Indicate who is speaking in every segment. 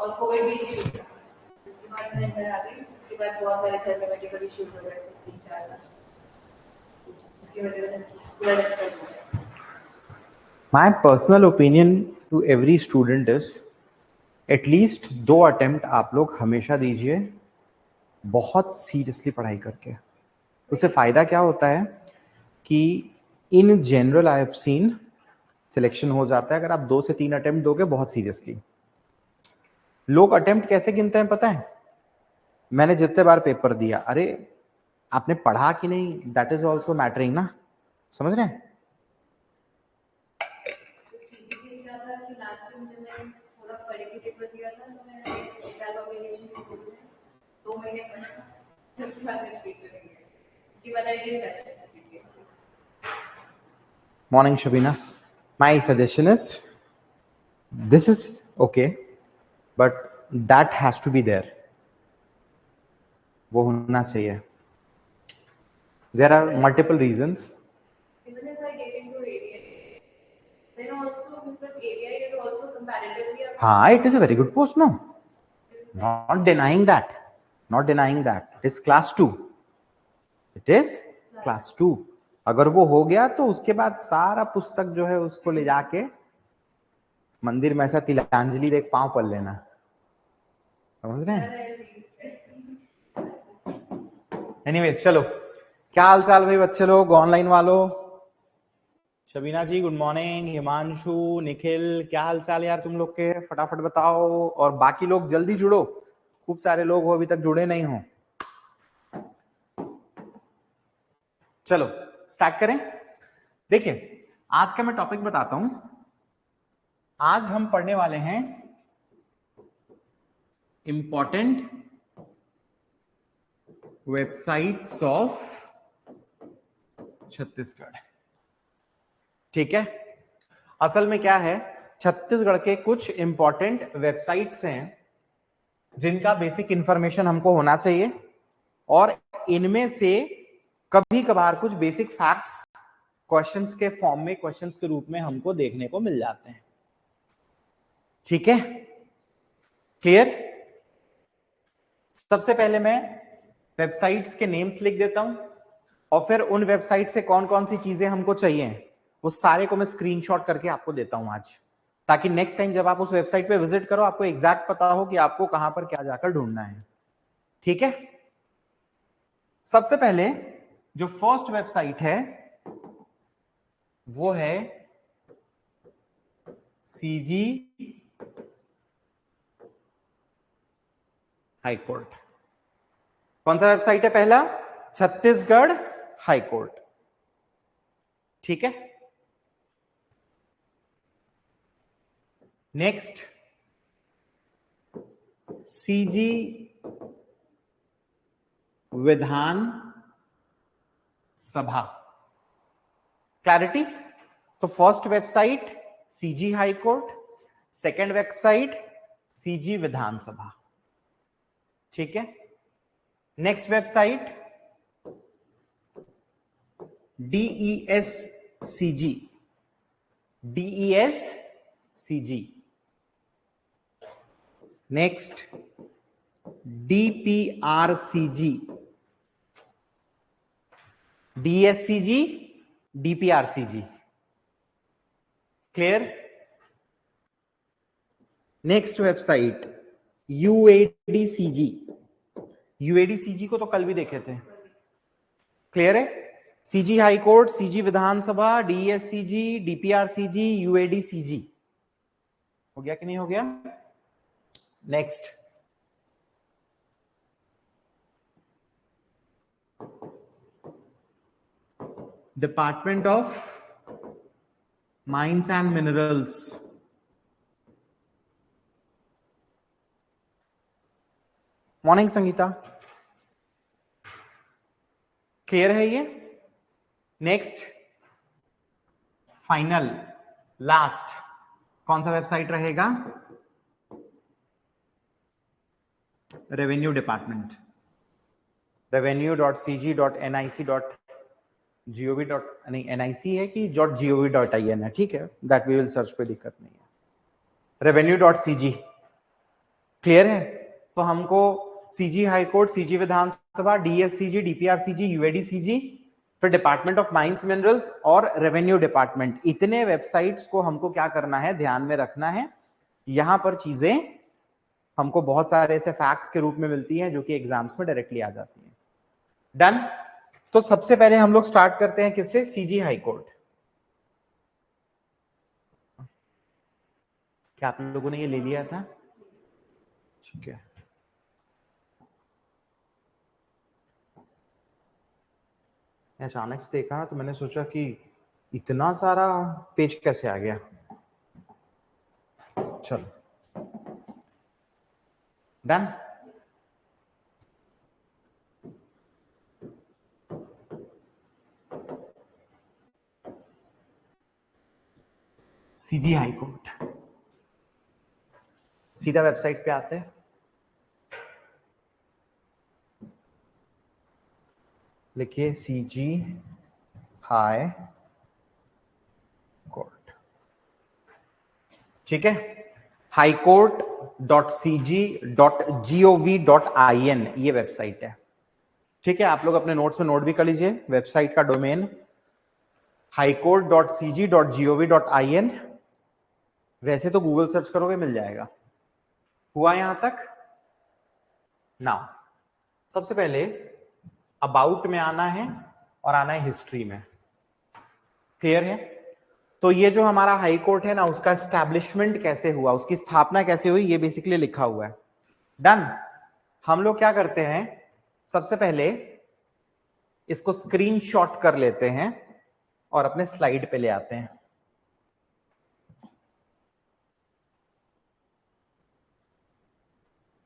Speaker 1: और कोविड भी इसी में था। उसके बाद मैं घर आ गई, उसके बाद बहुत सारे घर में मेडिकल इश्यूज हो गए थे 3-4 बार, उसकी वजह से पूरा डिस्टर्ब हो गया।
Speaker 2: My personal opinion to every student is at least 2 attempt आप लोग हमेशा दीजिए, बहुत सीरियसली पढ़ाई करके। उससे फ़ायदा क्या होता है कि in general I have seen selection हो जाता है अगर आप 2 से 3 अटेम्प्ट दोगे बहुत सीरियसली। लोग अटेम्प्ट कैसे गिनते हैं पता है? मैंने जितने बार पेपर दिया, अरे आपने पढ़ा कि नहीं, दैट इज ऑल्सो मैटरिंग ना, समझ रहे हैं?
Speaker 1: लास्ट टाइम जब मैं थोड़ा पढ़ के पेपर दिया था तो मैंने एचआर ऑब्लिगेशन के ग्रुप में 2 महीने पढ़ा, उसके बाद मैं पेपर नहीं दिया, उसके बाद I didn't touch CGPSC.
Speaker 2: Morning Shabina, my suggestion is this is okay but that has to be there, वो होना चाहिए। There are multiple reasons.
Speaker 1: Even if I get into ADI, then also because ADI is also comparatively a
Speaker 2: हाँ, it is a very good post, no? Not denying that. Not denying that. It is class 2. It is class 2. अगर वो हो गया तो उसके बाद सारा पुस्तक जो है उसको ले जाके मंदिर में ऐसा तिलांजलि देख पांव पढ़ लेना, समझ रहे हैं? एनीवेज चलो, क्या हाल चाल भाई बच्चे लोग, ऑनलाइन वालों? शबीना जी गुड मॉर्निंग, हिमांशु, निखिल, क्या हाल चाल यार तुम लोग के? फटाफट बताओ। और बाकी लोग जल्दी जुड़ो, खूब सारे लोग हो अभी तक जुड़े नहीं हो। चलो स्टार्ट करें। देखिए आज का मैं टॉपिक बताता हूं। आज हम पढ़ने वाले हैं इंपॉर्टेंट वेबसाइट्स ऑफ छत्तीसगढ़। ठीक है, असल में क्या है, छत्तीसगढ़ के कुछ इंपॉर्टेंट वेबसाइट्स हैं जिनका बेसिक इंफॉर्मेशन हमको होना चाहिए और इनमें से कभी कभार कुछ बेसिक फैक्ट्स क्वेश्चंस के फॉर्म में, क्वेश्चंस के रूप में हमको देखने को मिल जाते हैं। ठीक है, क्लियर? सबसे पहले मैं वेबसाइट्स के नेम्स लिख देता हूं और फिर उन वेबसाइट से कौन कौन सी चीजें हमको चाहिए वो सारे को मैं स्क्रीनशॉट करके आपको देता हूं आज, ताकि नेक्स्ट टाइम जब आप उस वेबसाइट पे विजिट करो आपको एग्जैक्ट पता हो कि आपको कहां पर क्या जाकर ढूंढना है। ठीक है, सबसे पहले जो फर्स्ट वेबसाइट है वो है सीजी हाईकोर्ट। कौन सा वेबसाइट है पहला? छत्तीसगढ़ हाईकोर्ट। ठीक है, next CG Vidhan Sabha. Clarity? तो first website CG high court, second website CG Vidhansabha. ठीक है, next website DES CG, DES CG। Next DPRCG, DSCG, DPRCG। Clear? Next website UADCG। UADCG को तो कल भी देखे थे। क्लियर है? सीजी हाईकोर्ट, सीजी विधानसभा, DSCG, DPRCG, UADCG। हो गया कि नहीं हो गया? Next department of mines and minerals. Morning Sangeeta, clear है ये? नेक्स्ट फाइनल लास्ट कौन सा वेबसाइट रहेगा? Revenue department, revenue.cg.nic.gov. नहीं NIC है कि .gov.in है, ठीक है, दैट वी विल सर्च, कोई दिक्कत नहीं है। revenue.cg क्लियर है? तो हमको सीजी हाई कोर्ट, सीजी विधानसभा, डीएससीजी, डीपीआरसीजी, यूएडीसीजी, फिर डिपार्टमेंट ऑफ माइंस मिनरल्स और रेवेन्यू डिपार्टमेंट, इतने वेबसाइट्स को हमको क्या करना है, ध्यान में रखना है। यहां पर चीजें हमको बहुत सारे ऐसे फैक्ट्स के रूप में मिलती हैं जो कि एग्जाम्स में डायरेक्टली आ जाती हैं। डन। तो सबसे पहले हम लोग स्टार्ट करते हैं किससे, सीजी हाई कोर्ट। क्या आप लोगों ने ये ले लिया था? ठीक है। अचानक से देखा ना तो मैंने सोचा कि इतना सारा पेज कैसे आ गया। चलो डन। सीजी हाई कोर्ट, सीधा वेबसाइट पे आते हैं, लिखिए सीजी हाई कोर्ट। ठीक है, highcourt.cg.gov.in ये वेबसाइट है। ठीक है, आप लोग अपने नोट्स में नोट भी कर लीजिए, वेबसाइट का डोमेन highcourt.cg.gov.in। वैसे तो गूगल सर्च करोगे मिल जाएगा। हुआ यहां तक? नाउ सबसे पहले अबाउट में आना है और आना है हिस्ट्री में। क्लियर है? तो ये जो हमारा हाई कोर्ट है ना, उसका एस्टैब्लिशमेंट कैसे हुआ, उसकी स्थापना कैसे हुई, ये बेसिकली लिखा हुआ है। डन। हम लोग क्या करते हैं, सबसे पहले इसको स्क्रीनशॉट कर लेते हैं और अपने स्लाइड पे ले आते हैं।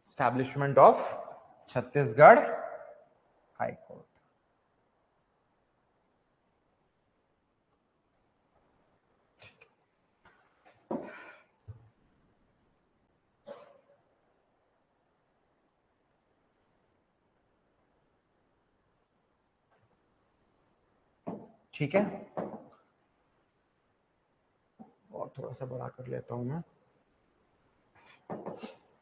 Speaker 2: Establishment of Chhattisgarh high court. ठीक है, और थोड़ा सा बड़ा कर लेता हूं मैं।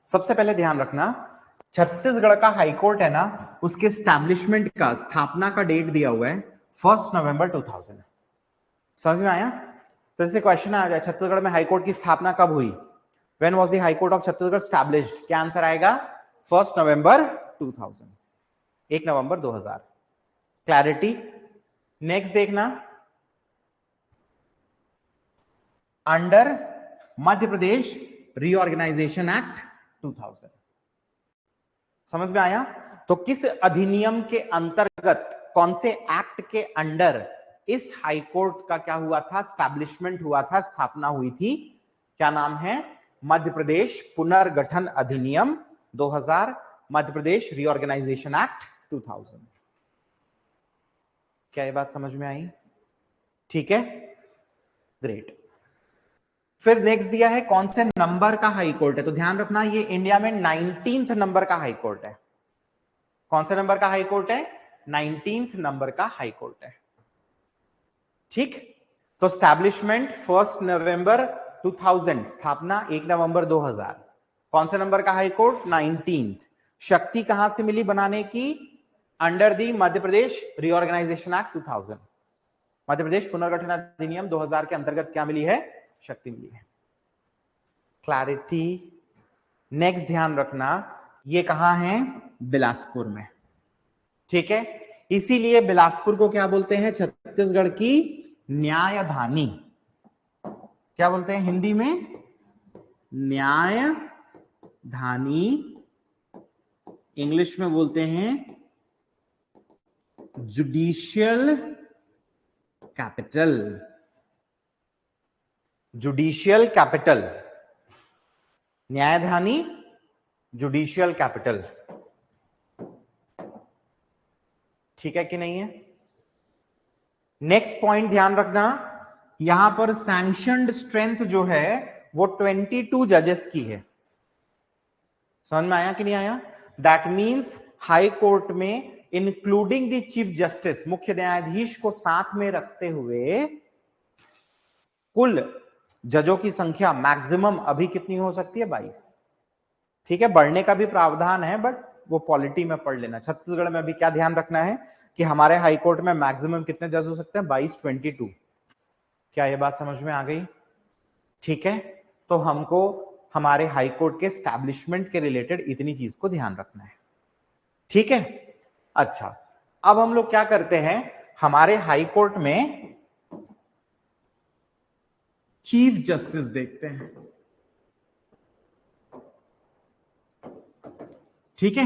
Speaker 2: सबसे पहले ध्यान रखना, छत्तीसगढ़ का हाईकोर्ट है ना, उसके स्टैब्लिशमेंट का, स्थापना का डेट दिया हुआ है 1 नवंबर 2000। समझ में आया? तो जैसे क्वेश्चन आ जाए छत्तीसगढ़ में हाईकोर्ट की स्थापना कब हुई, when was the high court of Chhattisgarh established, क्या आंसर आएगा? 1 नवंबर 2000, 1 नवंबर 2000। क्लैरिटी? नेक्स्ट देखना, अंडर मध्य प्रदेश रीऑर्गेनाइजेशन एक्ट 2000। समझ में आया? तो किस अधिनियम के अंतर्गत, कौन से एक्ट के अंडर इस हाईकोर्ट का क्या हुआ था, स्टैब्लिशमेंट हुआ था, स्थापना हुई थी? क्या नाम है? मध्य प्रदेश पुनर्गठन अधिनियम 2000, मध्य प्रदेश रीऑर्गेनाइजेशन एक्ट 2000। क्या ये बात समझ में आई? ठीक है, ग्रेट। फिर नेक्स्ट दिया है कौन से नंबर का हाई कोर्ट है, तो ध्यान रखना ये इंडिया में 19th नंबर का हाई कोर्ट है। कौन से नंबर का हाई कोर्ट है? 19th नंबर का हाई कोर्ट है। ठीक, तो स्टैब्लिशमेंट 1 नवंबर 2000, स्थापना 1 नवंबर 2000। कौन से नंबर का हाई कोर्ट? 19th। शक्ति कहां से मिली बनाने की? Under the Madhya Pradesh reorganisation act 2000, Madhya Pradesh पुनर्गठन अधिनियम 2000 के अंतर्गत क्या मिली है? शक्ति मिली है। क्लैरिटी? नेक्स्ट ध्यान रखना, ये कहां है? बिलासपुर में। ठीक है, इसीलिए बिलासपुर को क्या बोलते हैं? छत्तीसगढ़ की न्यायधानी। क्या बोलते हैं हिंदी में? न्यायधानी। इंग्लिश में बोलते हैं जुडिशियल कैपिटल। जुडिशियल कैपिटल, न्यायधानी, जुडिशियल कैपिटल। ठीक है कि नहीं है? नेक्स्ट पॉइंट ध्यान रखना, यहां पर सैंक्शनड स्ट्रेंथ जो है वो 22 जजेस की है। समझ में आया कि नहीं आया? दैट मींस हाई कोर्ट में इंक्लूडिंग द चीफ जस्टिस, मुख्य न्यायाधीश को साथ में रखते हुए कुल जजों की संख्या मैक्सिमम अभी कितनी हो सकती है? 22। ठीक है, बढ़ने का भी प्रावधान है, बट वो पॉलिटी में पढ़ लेना। छत्तीसगढ़ में अभी क्या ध्यान रखना है कि हमारे हाई कोर्ट में मैक्सिमम कितने जज हो सकते हैं? 22-22। क्या ये बात समझ में आ गई? ठीक है, तो हमको हमारे हाई कोर्ट के एस्टैब्लिशमेंट के रिलेटेड इतनी चीज को ध्यान रखना है। ठीक है, अच्छा, अब हम लोग क्या करते हैं, हमारे हाई कोर्ट में चीफ जस्टिस देखते हैं। ठीक है,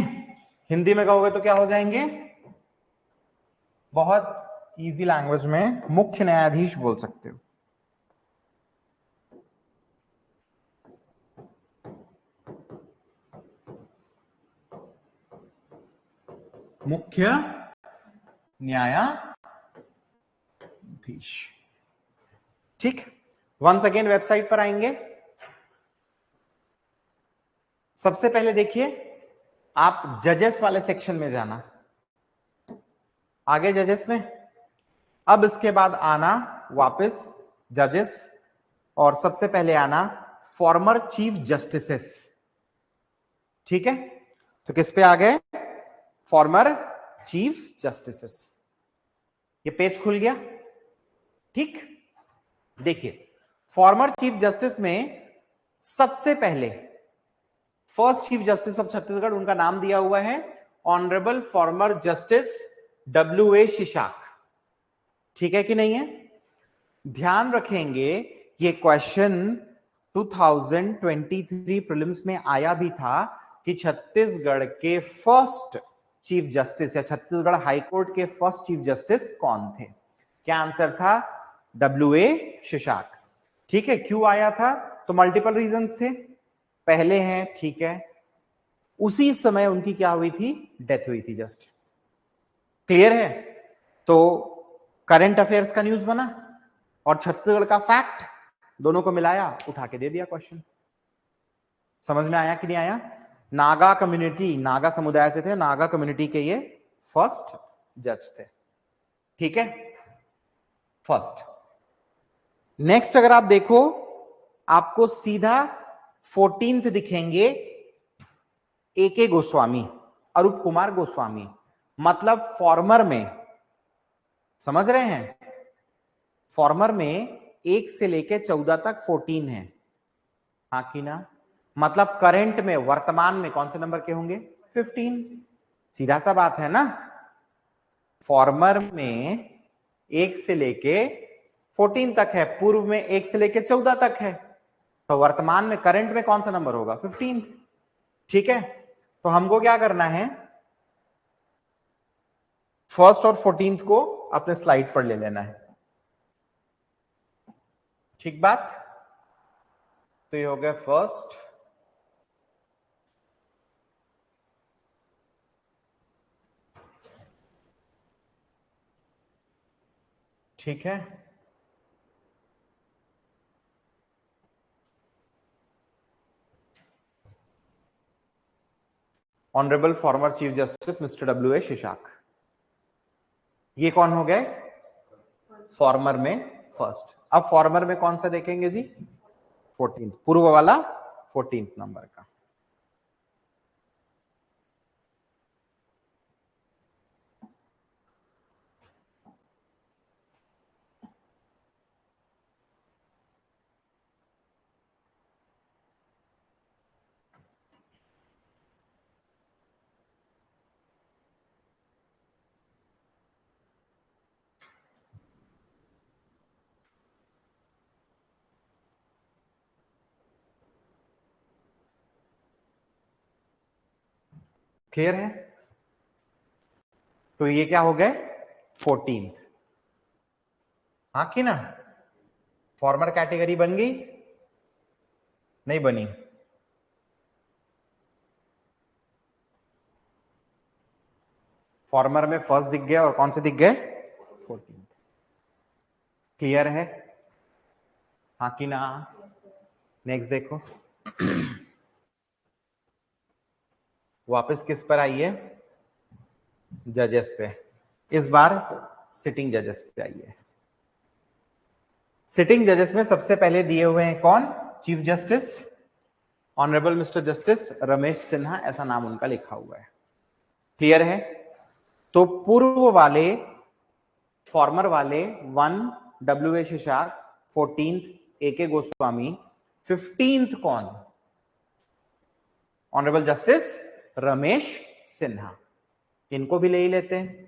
Speaker 2: हिंदी में कहोगे तो क्या हो जाएंगे? बहुत इजी लैंग्वेज में मुख्य न्यायाधीश बोल सकते हो। मुख्य न्यायाधीश। ठीक, वंस अगेन वेबसाइट पर आएंगे। सबसे पहले देखिए, आप जजेस वाले सेक्शन में जाना, आगे जजेस में, अब इसके बाद आना वापस जजेस, और सबसे पहले आना फॉर्मर चीफ जस्टिसेस। ठीक है, तो किस पे आ गए? Former chief justices. ये पेज खुल गया। ठीक, देखिए फॉर्मर चीफ जस्टिस में सबसे पहले first chief justice of Chhattisgarh, उनका नाम दिया हुआ है ऑनरेबल फॉर्मर जस्टिस W.A. शिशाक। ठीक है कि नहीं है? ध्यान रखेंगे ये क्वेश्चन 2023 प्रीलिम्स में आया भी था कि छत्तीसगढ़ के फर्स्ट चीफ जस्टिस या छत्तीसगढ़ हाईकोर्ट के फर्स्ट चीफ जस्टिस कौन थे? क्या आंसर था? W.A. शिशाक। ठीक है, क्यों आया था? तो मल्टीपल रीजंस थे। पहले हैं, ठीक है, उसी समय उनकी क्या हुई थी? डेथ हुई थी जस्ट। क्लियर है? तो करंट अफेयर्स का न्यूज बना और छत्तीसगढ़ का फैक्ट, दोनों को मिलाया, उठा के दे दिया क्वेश्चन। समझ में आया कि नहीं आया? नागा कम्युनिटी, नागा समुदाय से थे, नागा कम्युनिटी के ये फर्स्ट जज थे। ठीक है, फर्स्ट। नेक्स्ट अगर आप देखो, आपको सीधा 14th दिखेंगे A.K. गोस्वामी, अरूप कुमार गोस्वामी, मतलब फॉर्मर में, समझ रहे हैं, फॉर्मर में 1 से लेके 14 तक 14 है, हाँ कि ना? मतलब करंट में, वर्तमान में कौन से नंबर के होंगे? 15। सीधा सा बात है ना? फॉर्मर में 1 से लेके 14 तक है, पूर्व में 1 से लेके 14 तक है, तो वर्तमान में करंट में कौन सा नंबर होगा? 15। ठीक है, तो हमको क्या करना है, फर्स्ट और 14th को अपने स्लाइड पर ले लेना है। ठीक बात? तो ये हो गया फर्स्ट, ठीक है, honourable former chief justice mister W.A. शिशाक। ये कौन हो गए? फॉर्मर में फर्स्ट। अब फॉर्मर में कौन सा देखेंगे जी? 14th, पूर्व वाला 14th नंबर का। क्लियर है? तो ये क्या हो गए? 14th, हाँ कि ना? फॉर्मर कैटेगरी बन गई? नहीं बनी? फॉर्मर में फर्स्ट दिख गया और कौन से दिख गए? 14th। क्लियर है, हाँ कि ना? नेक्स्ट देखो, वापस किस पर आइए? जजेस पे। इस बार सिटिंग जजेस पे आइए। सिटिंग जजेस में सबसे पहले दिए हुए हैं कौन? Chief justice honourable mister justice Ramesh Sinha, ऐसा नाम उनका लिखा हुआ है। क्लियर है? तो पूर्व वाले, फॉर्मर वाले 1 W.A. शिशाक, 14th A.K. Goswami, 15th कौन? Honourable justice Ramesh Sinha. इनको भी ले ही लेते हैं।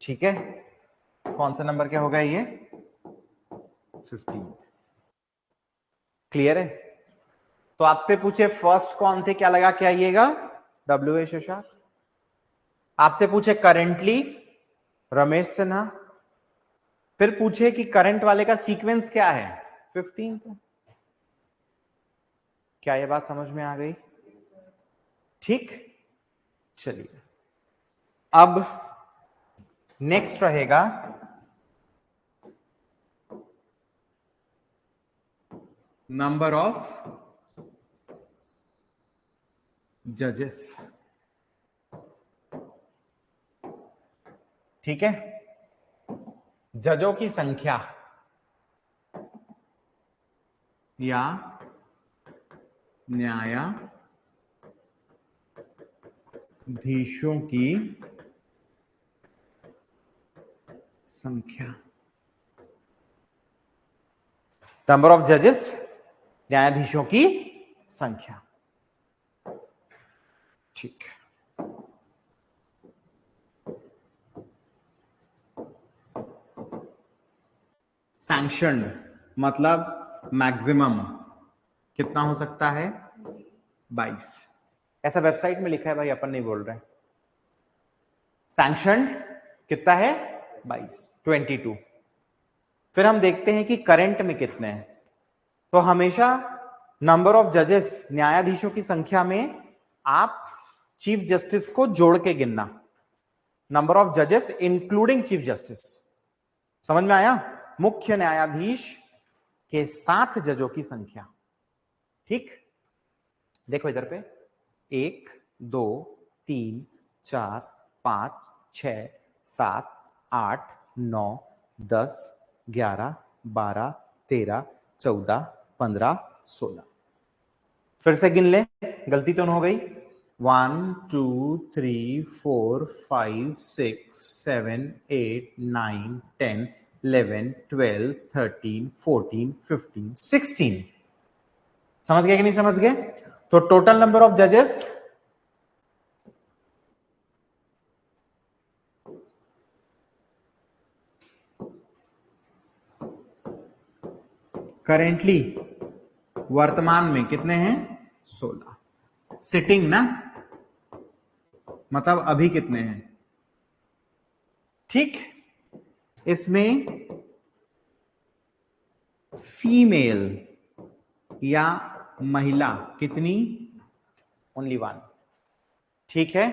Speaker 2: ठीक है, कौन सा नंबर क्या होगा ये? 15। क्लियर है? तो आपसे पूछे फर्स्ट कौन थे, क्या लगा के आइएगा? W.A. शिशाक। आपसे पूछे करेंटली रमेश सिन्हा, फिर पूछे कि करंट वाले का सीक्वेंस क्या है? 15th। क्या ये बात समझ में आ गई? ठीक, चलिए अब नेक्स्ट रहेगा नंबर ऑफ जजेस। ठीक है, जजों की संख्या या न्यायाधीशों की संख्या। नंबर ऑफ जजेस, न्यायाधीशों की संख्या। ठीक, सैंक्शनड मतलब मैक्सिमम कितना हो सकता है? 22। ऐसा वेबसाइट में लिखा है भाई, अपन नहीं बोल रहे। सैंक्शनड कितना है? 22। फिर हम देखते हैं कि करंट में कितने हैं। तो हमेशा नंबर ऑफ जजेस, न्यायाधीशों की संख्या में आप चीफ जस्टिस को जोड़ के गिनना। नंबर ऑफ जजेस इंक्लूडिंग चीफ जस्टिस। समझ में आया? मुख्य न्यायाधीश के साथ जजों की संख्या। ठीक, देखो इधर पे 1 2 3 4 5 6 7 8 9 10 11 12 13 14 15 16। फिर से गिन ले, गलती तो नहीं हो गई। 1 2 3 4 5 6 7 8 9 10 11 12 13 14 15 16। समझ गए कि नहीं समझ गए? तो टोटल नंबर ऑफ जजेस करेंटली वर्तमान में कितने हैं? 16। सिटिंग ना, मतलब अभी कितने हैं? ठीक, इसमें फीमेल या महिला कितनी? ओनली 1। ठीक है,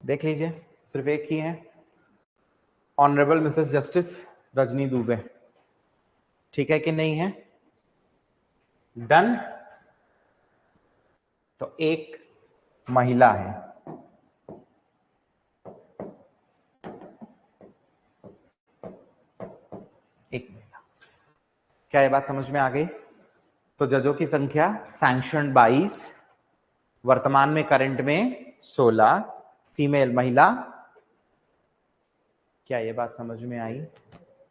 Speaker 2: देख लीजिए, सिर्फ एक ही है, honourable Mrs justice Rajni Dubey. ठीक है कि नहीं है? डन। तो एक महिला है। एक महिला। क्या ये बात समझ में आ गई? तो जजों की संख्या सैंक्शन 22, वर्तमान में करंट में 16, फीमेल महिला। क्या ये बात समझ में आई?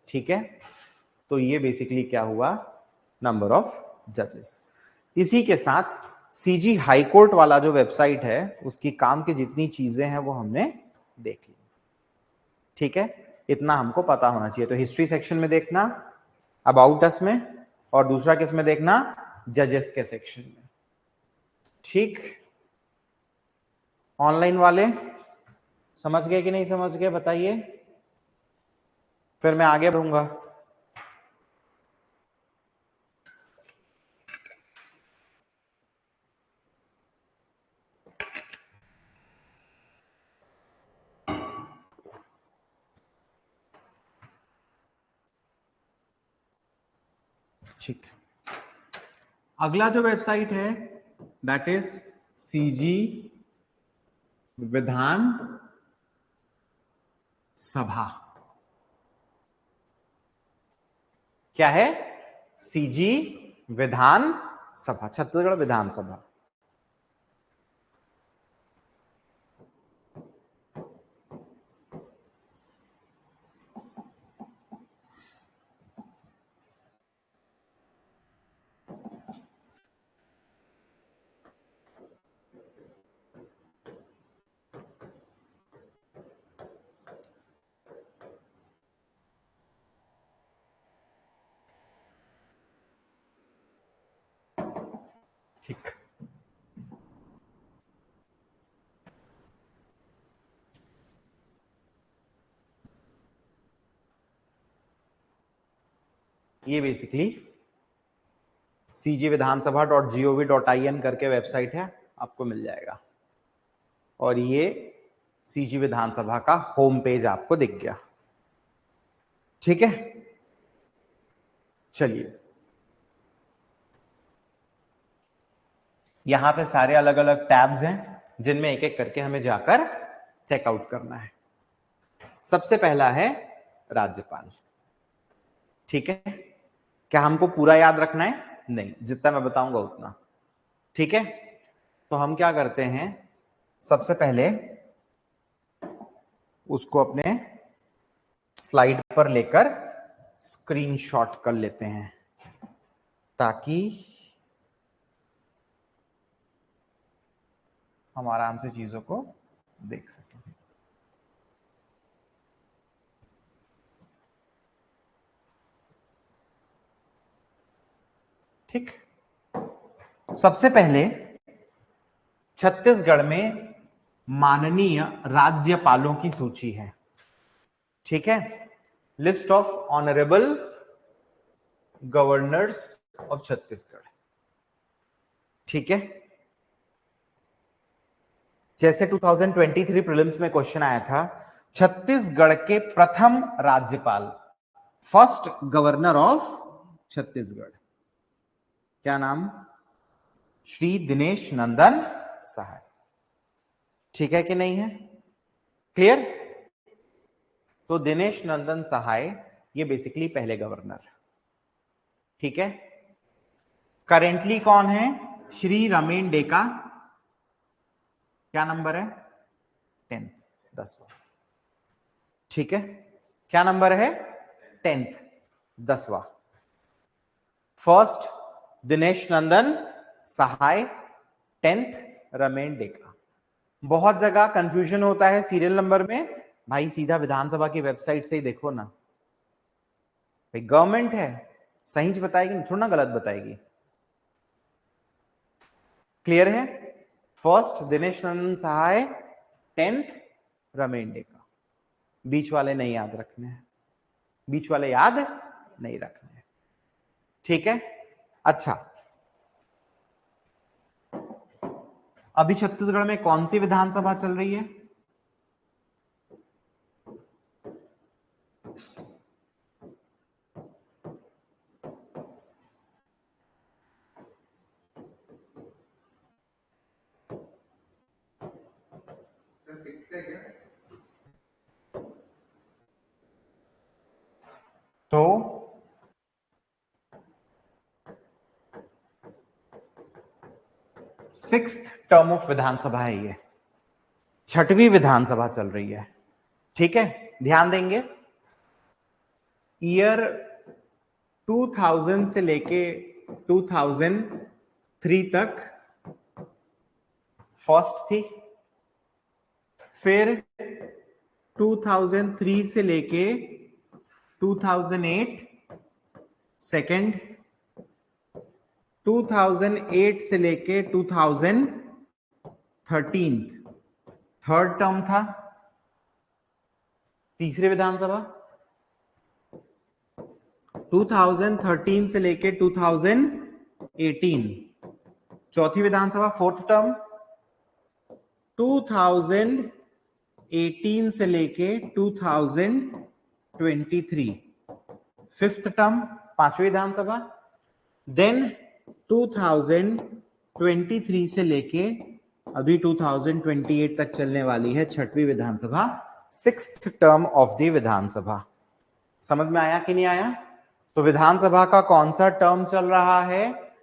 Speaker 2: ठीक है, तो ये बेसिकली क्या हुआ? नंबर ऑफ जजेस। इसी के साथ सीजी हाई कोर्ट वाला जो वेबसाइट है, उसकी काम की जितनी चीजें हैं वो हमने देख ली। ठीक है, इतना हमको पता होना चाहिए। तो हिस्ट्री सेक्शन में देखना, अबाउट अस में, और दूसरा किस में देखना? जजेस के सेक्शन में। ठीक, ऑनलाइन वाले समझ गए कि नहीं समझ गए बताइए, फिर मैं आगे बढ़ूंगा। ठीक, अगला जो वेबसाइट है दैट इज सीजी विधान सभा। क्या है? सीजी विधान सभा, छत्तीसगढ़ विधानसभा। ठीक, ये बेसिकली cgviधानसभा.gov.in करके वेबसाइट है, आपको मिल जाएगा। और ये सीजी विधानसभा का होम पेज आपको दिख गया। ठीक है, चलिए यहां पे सारे अलग अलग टैब्स हैं जिनमें एक एक करके हमें जाकर चेकआउट करना है। सबसे पहला है राज्यपाल। ठीक है, क्या हमको पूरा याद रखना है? नहीं, जितना मैं बताऊंगा उतना। ठीक है, तो हम क्या करते हैं, सबसे पहले उसको अपने स्लाइड पर लेकर स्क्रीनशॉट कर लेते हैं ताकि हम आराम से चीजों को देख सकें। ठीक, सबसे पहले छत्तीसगढ़ में माननीय राज्यपालों की सूची है। ठीक है, list of honourable governors of Chhattisgarh. ठीक है, जैसे 2023 प्रीलिम्स में क्वेश्चन आया था, छत्तीसगढ़ के प्रथम राज्यपाल, फर्स्ट गवर्नर ऑफ छत्तीसगढ़, क्या नाम? श्री दिनेश नंदन सहाय। ठीक है कि नहीं है? क्लियर? तो दिनेश नंदन सहाय ये बेसिकली पहले गवर्नर। ठीक है, करेंटली कौन है? श्री रमेन डेका। क्या नंबर है? 10th, 10वां। ठीक है, क्या नंबर है? 10th, 10वां। फर्स्ट दिनेश नंदन सहाय, 10th रमेन डेका। बहुत जगह कंफ्यूजन होता है सीरियल नंबर में, भाई सीधा विधानसभा की वेबसाइट से ही देखो ना, भाई गवर्नमेंट है, सही बताएगी, थोड़ा ना गलत बताएगी। क्लियर है? फर्स्ट दिनेश नंदन सहाय, 10th रमेन डेका। बीच वाले नहीं याद रखने हैं, बीच वाले याद नहीं रखने हैं। ठीक है, अच्छा, अभी छत्तीसगढ़ में कौन सी विधानसभा चल रही है? तो सिक्स्थ टर्म ऑफ विधानसभा है, ये 6वीं विधानसभा चल रही है। ठीक है, ध्यान देंगे, ईयर 2000 से लेके 2003 तक फर्स्ट थी, फिर 2003 से लेके 2008 सेकंड, 2008 से लेके 2013 थर्ड टर्म था, तीसरी विधानसभा। 2013 से लेके 2018 चौथी विधानसभा, फोर्थ टर्म। 2018 से लेके 2023 फिफ्थ टर्म, पांचवी विधानसभा। देन 2023 से लेके अभी 2028 तक चलने वाली है छठवीं विधानसभा, 6th टर्म ऑफ द विधानसभा। समझ में आया कि नहीं आया? तो विधानसभा का कौन सा टर्म चल रहा है?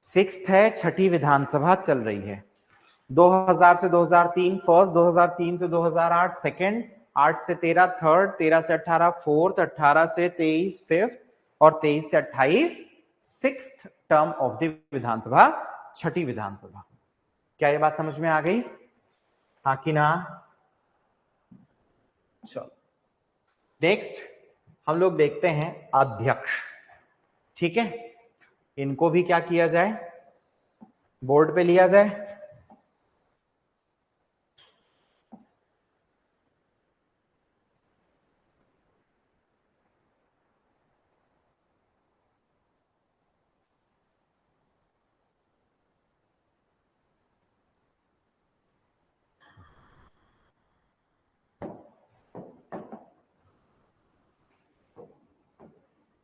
Speaker 2: 6th है, छठी विधानसभा चल रही है। 2000 से 2003 फर्स्ट, 2003 से 2008 सेकंड, 8 से 13 थर्ड, 13 से 18 फोर्थ, 18 से 23 फिफ्थ और 23 से 28 6th टर्म ऑफ द विधानसभा, छठी विधानसभा। क्या ये बात समझ में आ गई? हाँ कि ना? चलो नेक्स्ट हम लोग देखते हैं अध्यक्ष। ठीक है, इनको भी क्या किया जाए, बोर्ड पे लिया जाए।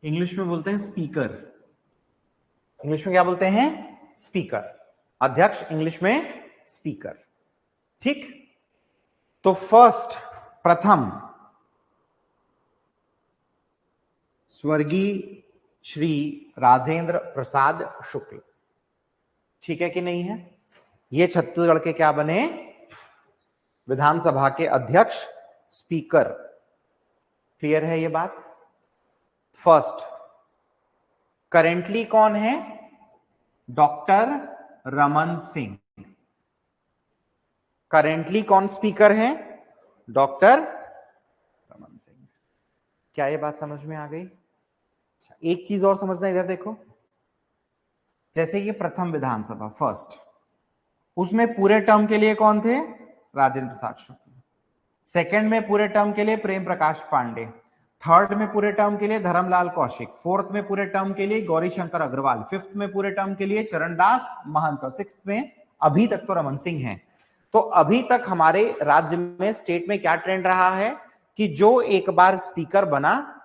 Speaker 2: इंग्लिश में बोलते हैं स्पीकर। इंग्लिश में क्या बोलते हैं? स्पीकर। अध्यक्ष इंग्लिश में स्पीकर। ठीक, तो फर्स्ट प्रथम स्वर्गीय श्री राजेंद्र प्रसाद शुक्ल। ठीक है कि नहीं है? ये छत्तीसगढ़ के क्या बने? विधानसभा के अध्यक्ष, स्पीकर। क्लियर है ये बात? फर्स्ट करेंटली कौन है? डॉक्टर रमन सिंह। करेंटली कौन स्पीकर है? डॉक्टर रमन सिंह। क्या ये बात समझ में आ गई? अच्छा, एक चीज और समझना, इधर देखो। जैसे ये प्रथम विधानसभा फर्स्ट, उसमें पूरे टर्म के लिए कौन थे? राजेंद्र प्रसाद शुक्ल। सेकंड में पूरे टर्म के लिए प्रेम प्रकाश पांडे। थर्ड में पूरे टर्म के लिए धर्मलाल कौशिक। फोर्थ में पूरे टर्म के लिए गौरी शंकर अग्रवाल। फिफ्थ में पूरे टर्म के लिए चरणदास महंत। और सिक्स्थ में अभी तक तो रमन सिंह हैं। तो अभी तक हमारे राज्य में, स्टेट में क्या ट्रेंड रहा है कि जो एक बार स्पीकर बना,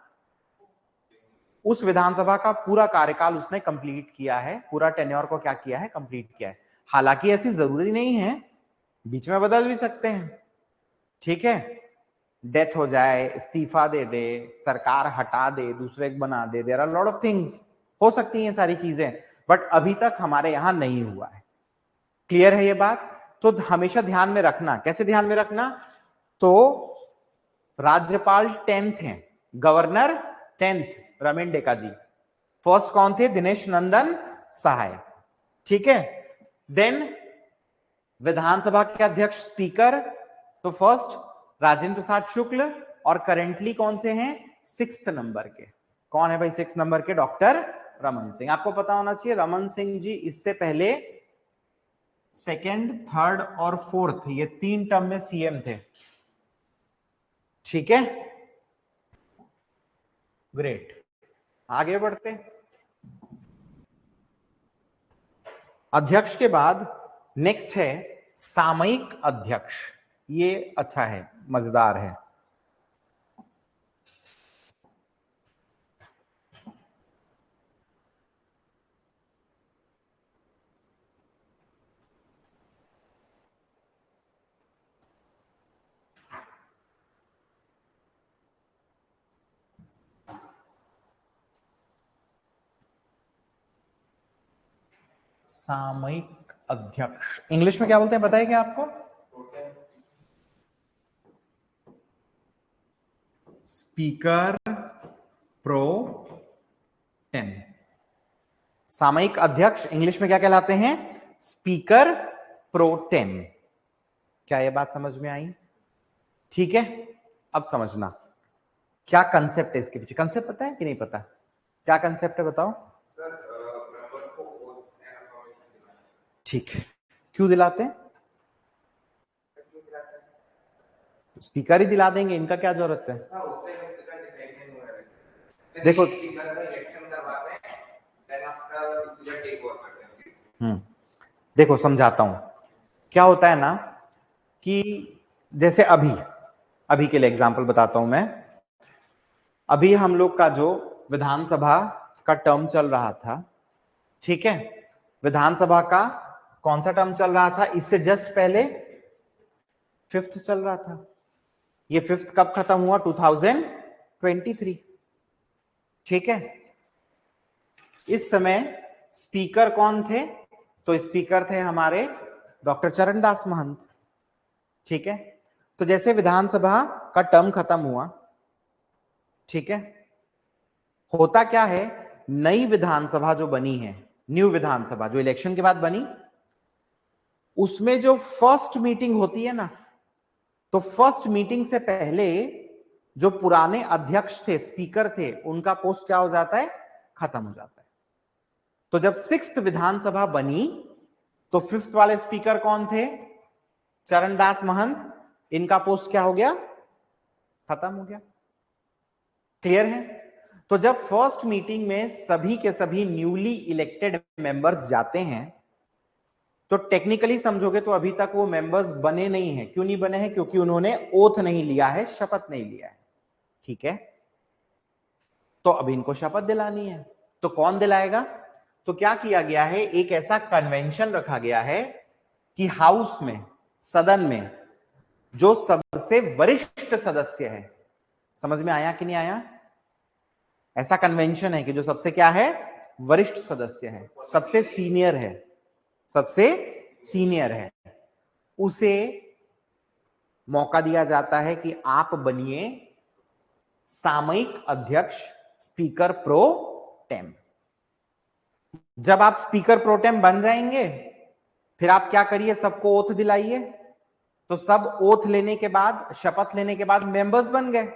Speaker 2: उस विधानसभा का पूरा कार्यकाल उसने कंप्लीट किया है, पूरा टेन्योर को क्या किया है? कंप्लीट किया है। हालांकि ऐसी जरूरी नहीं है, बीच में बदल भी सकते हैं। ठीक है, डेथ हो जाए, इस्तीफा दे दे, सरकार हटा दे, दूसरे बना दे, there are lot of things, हो सकती हैं सारी चीजें, बट अभी तक हमारे यहां नहीं हुआ है। क्लियर है ये बात? तो हमेशा ध्यान में रखना। कैसे ध्यान में रखना? तो राज्यपाल 10th हैं, गवर्नर 10th रमेन डेका जी। फर्स्ट कौन थे? दिनेश नंदन सहाय। ठीक है, देन विधानसभा के अध्यक्ष स्पीकर, तो फर्स्ट राजेंद्र प्रसाद शुक्ल, और करेंटली कौन से हैं? 6th नंबर के। कौन है भाई 6th नंबर के? डॉक्टर रमन सिंह। आपको पता होना चाहिए रमन सिंह जी इससे पहले सेकंड, थर्ड और फोर्थ, ये 3 टर्म में सीएम थे। ठीक है, ग्रेट। आगे बढ़ते। अध्यक्ष के बाद नेक्स्ट है सामयिक अध्यक्ष। ये अच्छा है, मजेदार है। सामयिक अध्यक्ष इंग्लिश में क्या बोलते हैं, बताइए क्या आपको? Speaker pro tem. सामयिक अध्यक्ष इंग्लिश में क्या कहलाते हैं? Speaker pro tem. क्या यह बात समझ में आई? ठीक है, अब समझना क्या कंसेप्ट है इसके पीछे। कंसेप्ट पता है कि नहीं पता? क्या कंसेप्ट है बताओ? ठीक है, क्यों दिलाते हैं? स्पीकर ही दिला देंगे, इनका क्या जरूरत है? देखो देखो समझाता हूं क्या होता है ना, कि जैसे अभी के लिए एग्जांपल बताता हूं मैं। अभी हम लोग का जो विधानसभा का टर्म चल रहा था, ठीक है, विधानसभा का कौन सा टर्म चल रहा था, इससे जस्ट पहले 5th चल रहा था। ये 5th कब खत्म हुआ, 2023। ठीक है, इस समय स्पीकर कौन थे, तो स्पीकर थे हमारे डॉक्टर चरणदास महंत। ठीक है, तो जैसे विधानसभा का टर्म खत्म हुआ, ठीक है, होता क्या है, नई विधानसभा जो बनी है, न्यू विधानसभा जो इलेक्शन के बाद बनी, उसमें जो फर्स्ट मीटिंग होती है ना, तो फर्स्ट मीटिंग से पहले जो पुराने अध्यक्ष थे, स्पीकर थे, उनका पोस्ट क्या हो जाता है, खत्म हो जाता है। तो जब 6th विधानसभा बनी तो 5th वाले स्पीकर कौन थे, चरणदास महंत, इनका पोस्ट क्या हो गया, खत्म हो गया। क्लियर है? तो जब फर्स्ट मीटिंग में सभी के सभी न्यूली इलेक्टेड मेंबर्स जाते हैं, तो टेक्निकली समझोगे तो अभी तक वो मेंबर्स बने नहीं हैं। क्यों नहीं बने हैं, क्योंकि उन्होंने ओथ नहीं लिया है, शपथ नहीं लिया है। ठीक है, तो अभी इनको शपथ दिलानी है, तो कौन दिलाएगा, तो क्या किया गया है, एक ऐसा कन्वेंशन रखा गया है कि हाउस में, सदन में जो सबसे वरिष्ठ सदस्य है, समझ में आया कि नहीं आया, ऐसा कन्वेंशन है कि जो सबसे क्या है, वरिष्ठ सदस्य है, सबसे सीनियर है, सबसे सीनियर है, उसे मौका दिया जाता है कि आप बनिए सामयिक अध्यक्ष, स्पीकर प्रो टेम। जब आप स्पीकर प्रो टेम बन जाएंगे, फिर आप क्या करिए, सबको ओथ दिलाइए। तो सब ओथ लेने के बाद, शपथ लेने के बाद मेंबर्स बन गए,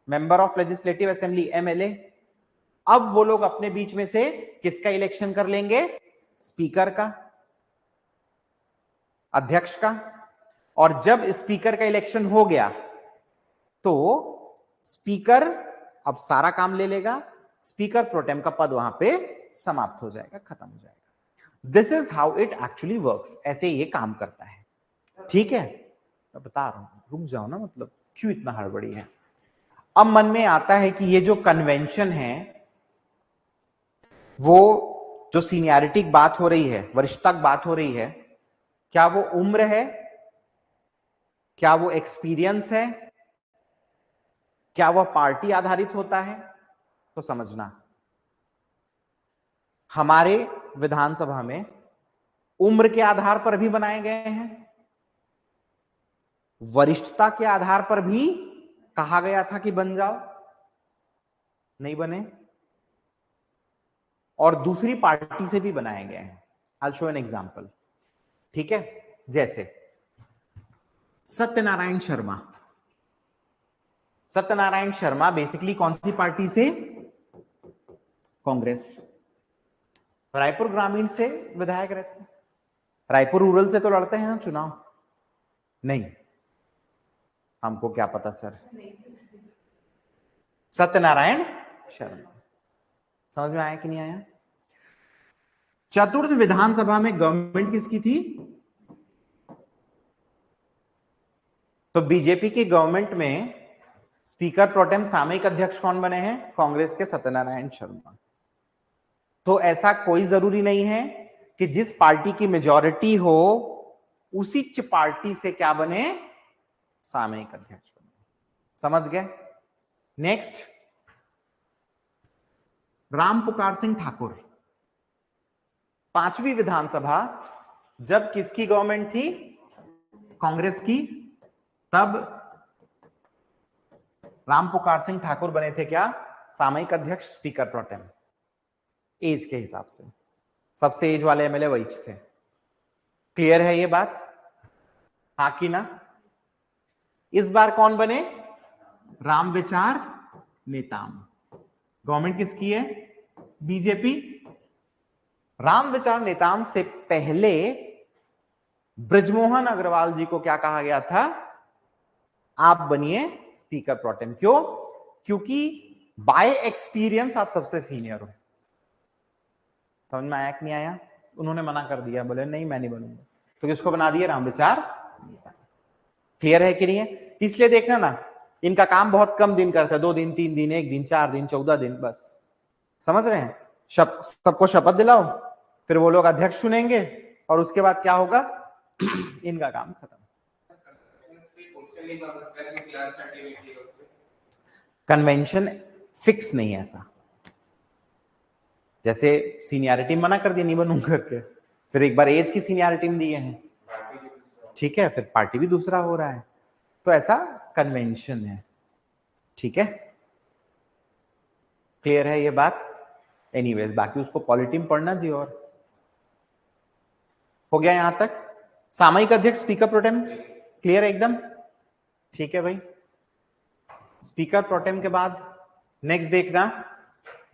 Speaker 2: member of legislative assembly, MLA. अब वो लोग अपने बीच में से किसका इलेक्शन कर लेंगे, स्पीकर का, अध्यक्ष का। और जब स्पीकर का इलेक्शन हो गया तो स्पीकर अब सारा काम ले लेगा, स्पीकर प्रोटेम का पद वहां पे समाप्त हो जाएगा, खत्म हो जाएगा। This is how it actually works, ऐसे ये काम करता है। ठीक है, मैं बता रहा हूं, रुक जाओ ना, मतलब क्यों इतना हड़बड़ी है। अब मन में आता है कि ये जो कन्वेंशन है, वो जो सीनियरिटी की बात हो रही है, वरिष्ठता की बात हो रही है, क्या वो उम्र है, क्या वो एक्सपीरियंस है, क्या वह पार्टी आधारित होता है, तो समझना, हमारे विधानसभा में उम्र के आधार पर भी बनाए गए हैं, वरिष्ठता के आधार पर भी कहा गया था कि बन जाओ, नहीं बने, और दूसरी पार्टी से भी बनाए गए हैं। I will show an example. ठीक है, जैसे सत्यनारायण शर्मा, सत्यनारायण शर्मा बेसिकली कौन सी पार्टी से, कांग्रेस। रायपुर ग्रामीण से विधायक रहते हैं, रायपुर रूरल से तो लड़ते हैं ना चुनाव, नहीं, हमको क्या पता सर। सत्यनारायण शर्मा, समझ में आया कि नहीं आया। चतुर्थ विधानसभा में गवर्नमेंट किसकी थी, तो बीजेपी की गवर्नमेंट में स्पीकर प्रोटेम सामयिक अध्यक्ष कौन बने हैं, कांग्रेस के सत्यनारायण शर्मा। तो ऐसा कोई जरूरी नहीं है कि जिस पार्टी की मेजॉरिटी हो उसी पार्टी से क्या बने, सामयिक अध्यक्ष बने। समझ गए। नेक्स्ट, राम पुकार सिंह ठाकुर, 5वीं विधानसभा जब किसकी गवर्नमेंट थी, कांग्रेस की, तब राम पुकार सिंह ठाकुर बने थे क्या, सामयिक अध्यक्ष, स्पीकर प्रोटेम। एज के हिसाब से सबसे एज वाले एमएलए वही थे। क्लियर है ये बात, हाँ कि ना। इस बार कौन बने, राम विचार नेताम। गवर्नमेंट किसकी है, बीजेपी। राम विचार नेताम से पहले ब्रजमोहन अग्रवाल जी को क्या कहा गया था, आप बनिए स्पीकर प्रोटेम। क्यों, क्योंकि बाय एक्सपीरियंस आप सबसे सीनियर हो। समझ में आया कि नहीं आया। उन्होंने मना कर दिया, बोले नहीं मैं नहीं बनूंगा, तो किसको बना दिया, राम विचार। क्लियर है कि नहीं है। इसलिए देखना ना, इनका काम बहुत कम दिन करता है, 2 दिन, 3 दिन, 1 दिन, 4 दिन, 14 दिन, बस। समझ रहे हैं, सबको शपथ दिलाओ, फिर वो लोग अध्यक्ष चुनेंगे और उसके बाद क्या होगा? इनका काम खत्म। कन्वेंशन फिक्स नहीं है ऐसा, जैसे सीनियरिटी मना कर दिया नहीं बनूंगा करके, फिर एक बार एज की सीनियरिटी में दिए हैं, ठीक है, फिर पार्टी भी दूसरा हो रहा है, तो ऐसा कन्वेंशन है, ठीक है, क्लियर है ये बात? एनीवेज बाकी उसको पॉलिटी में पढ़ना जी। और हो गया यहां तक? सामयिक अध्यक्ष स्पीकर प्रोटेम क्लियर है एकदम? ठीक है भाई, स्पीकर प्रोटेम के बाद नेक्स्ट देखना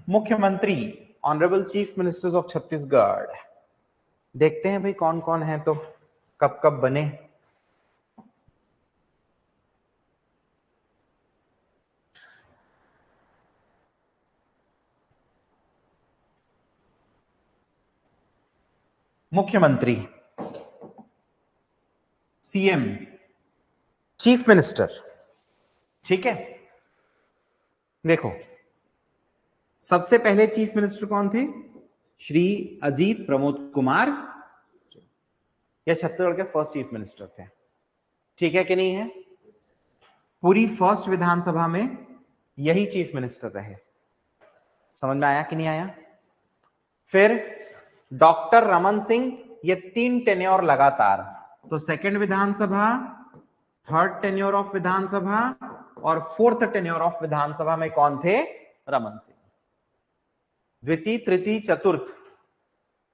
Speaker 2: मुख्यमंत्री, honourable chief ministers of Chhattisgarh. देखते हैं भाई कौन कौन है, तो कब कब बने। मुख्यमंत्री, सीएम, चीफ मिनिस्टर, ठीक है। देखो सबसे पहले चीफ मिनिस्टर कौन थे? श्री अजीत प्रमोद कुमार, यह छत्तीसगढ़ के फर्स्ट चीफ मिनिस्टर थे, ठीक है कि नहीं है? पूरी फर्स्ट विधानसभा में यही चीफ मिनिस्टर रहे, समझ में आया कि नहीं आया? फिर डॉक्टर रमन सिंह, ये 3 टेन्योर लगातार, तो सेकंड विधानसभा, थर्ड टेन्योर ऑफ विधानसभा और फोर्थ टेन्योर ऑफ विधानसभा में कौन थे? रमन सिंह। द्वितीय, तृतीय, चतुर्थ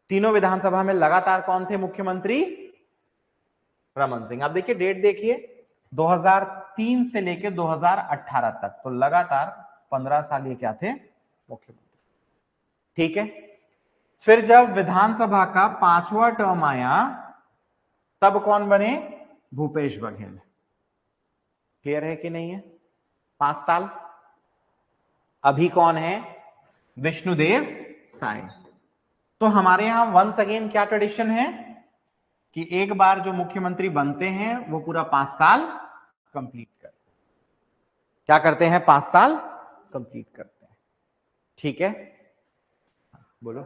Speaker 2: तीनों विधानसभा में लगातार कौन थे मुख्यमंत्री? रमन सिंह। अब देखिए डेट देखिए, 2003 से लेकर 2018 तक, तो लगातार 15 साल ये क्या थे? मुख्यमंत्री, ठीक है। फिर जब विधानसभा का 5वां टर्म आया तब कौन बने? भूपेश बघेल। क्लियर है कि नहीं है? 5 साल। अभी कौन है? विष्णुदेव साय। तो हमारे यहां वंस अगेन क्या ट्रेडिशन है कि एक बार जो मुख्यमंत्री बनते हैं वो पूरा 5 साल कंप्लीट करते हैं। क्या करते हैं? 5 साल कंप्लीट करते हैं, ठीक है। बोलो।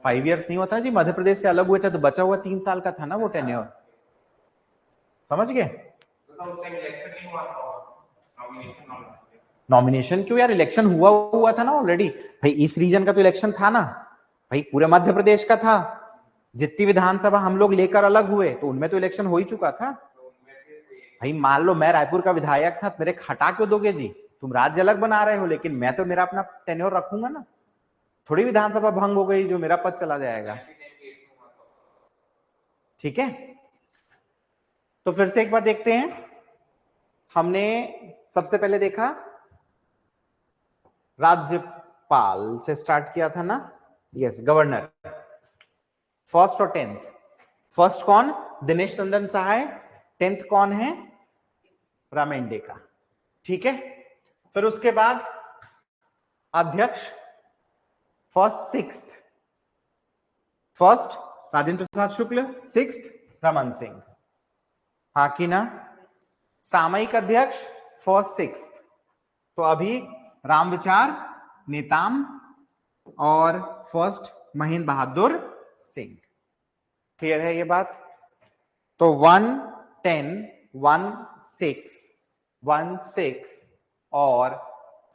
Speaker 2: 5 इयर्स नहीं होता जी, मध्य प्रदेश से अलग हुए थे तो बचा हुआ 3 साल का था ना वो टेन्योर, समझ गए? नॉमिनेशन क्यों यार, इलेक्शन हुआ था ना ऑलरेडी भाई, इस रीजन का तो इलेक्शन था ना भाई, पूरे मध्य प्रदेश का था। जितनी विधानसभा हम लोग लेकर अलग हुए तो उनमें तो इलेक्शन हो ही चुका था भाई। मान लो मैं रायपुर का विधायक था, मेरे हटा क्यों दोगे जी? तुम राज्य अलग बना रहे हो लेकिन मैं तो मेरा अपना टेन्योर रखूंगा ना, थोड़ी विधानसभा भंग हो गई जो मेरा पद चला जाएगा, ठीक है। तो फिर से एक बार देखते हैं, हमने सबसे पहले देखा राज्यपाल से स्टार्ट किया था ना, यस, गवर्नर, फर्स्ट और 10th। फर्स्ट कौन? दिनेश नंदन सहाय। 10th कौन है? रामेंडे का, ठीक है। फिर उसके बाद अध्यक्ष, first 6th, first Rajendra Prasad शुक्ल, 6th रमन सिंह, हाँ कि ना? सामयिक अध्यक्ष फर्स्ट 6th, तो अभी रामविचार नेताम और फर्स्ट महेंद्र बहादुर सिंह। क्लियर है ये बात? तो 1, 10, 1, 6, 1, 6 और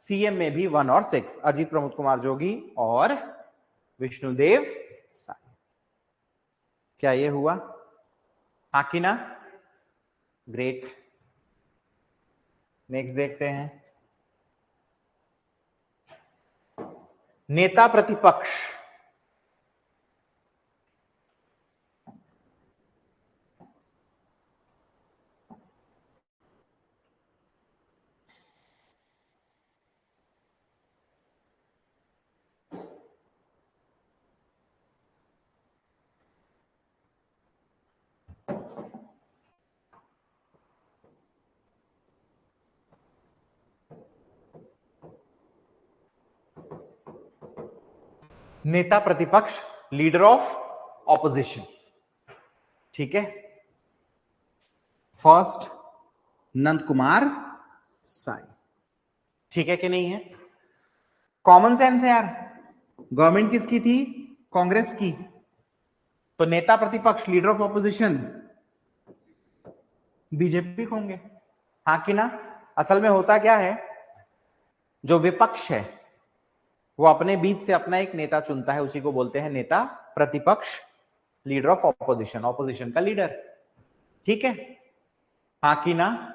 Speaker 2: सीएम में भी 1 और 6, अजीत प्रमोद कुमार जोगी और विष्णुदेव साय। क्या ये हुआ? हाँ कि ना? ग्रेट। नेक्स्ट देखते हैं, नेता प्रतिपक्ष। नेता प्रतिपक्ष, लीडर ऑफ ऑपोजिशन, ठीक है। फर्स्ट नंद कुमार साय, ठीक है कि नहीं है? कॉमन सेंस है यार, गवर्नमेंट किसकी थी? कांग्रेस की, तो नेता प्रतिपक्ष लीडर ऑफ ऑपोजिशन बीजेपी होंगे, हाँ कि ना? असल में होता क्या है, जो विपक्ष है वो अपने बीच से अपना एक नेता चुनता है, उसी को बोलते हैं नेता प्रतिपक्ष, लीडर ऑफ ऑपोजिशन, ऑपोजिशन का लीडर, ठीक है, हाँ कि ना?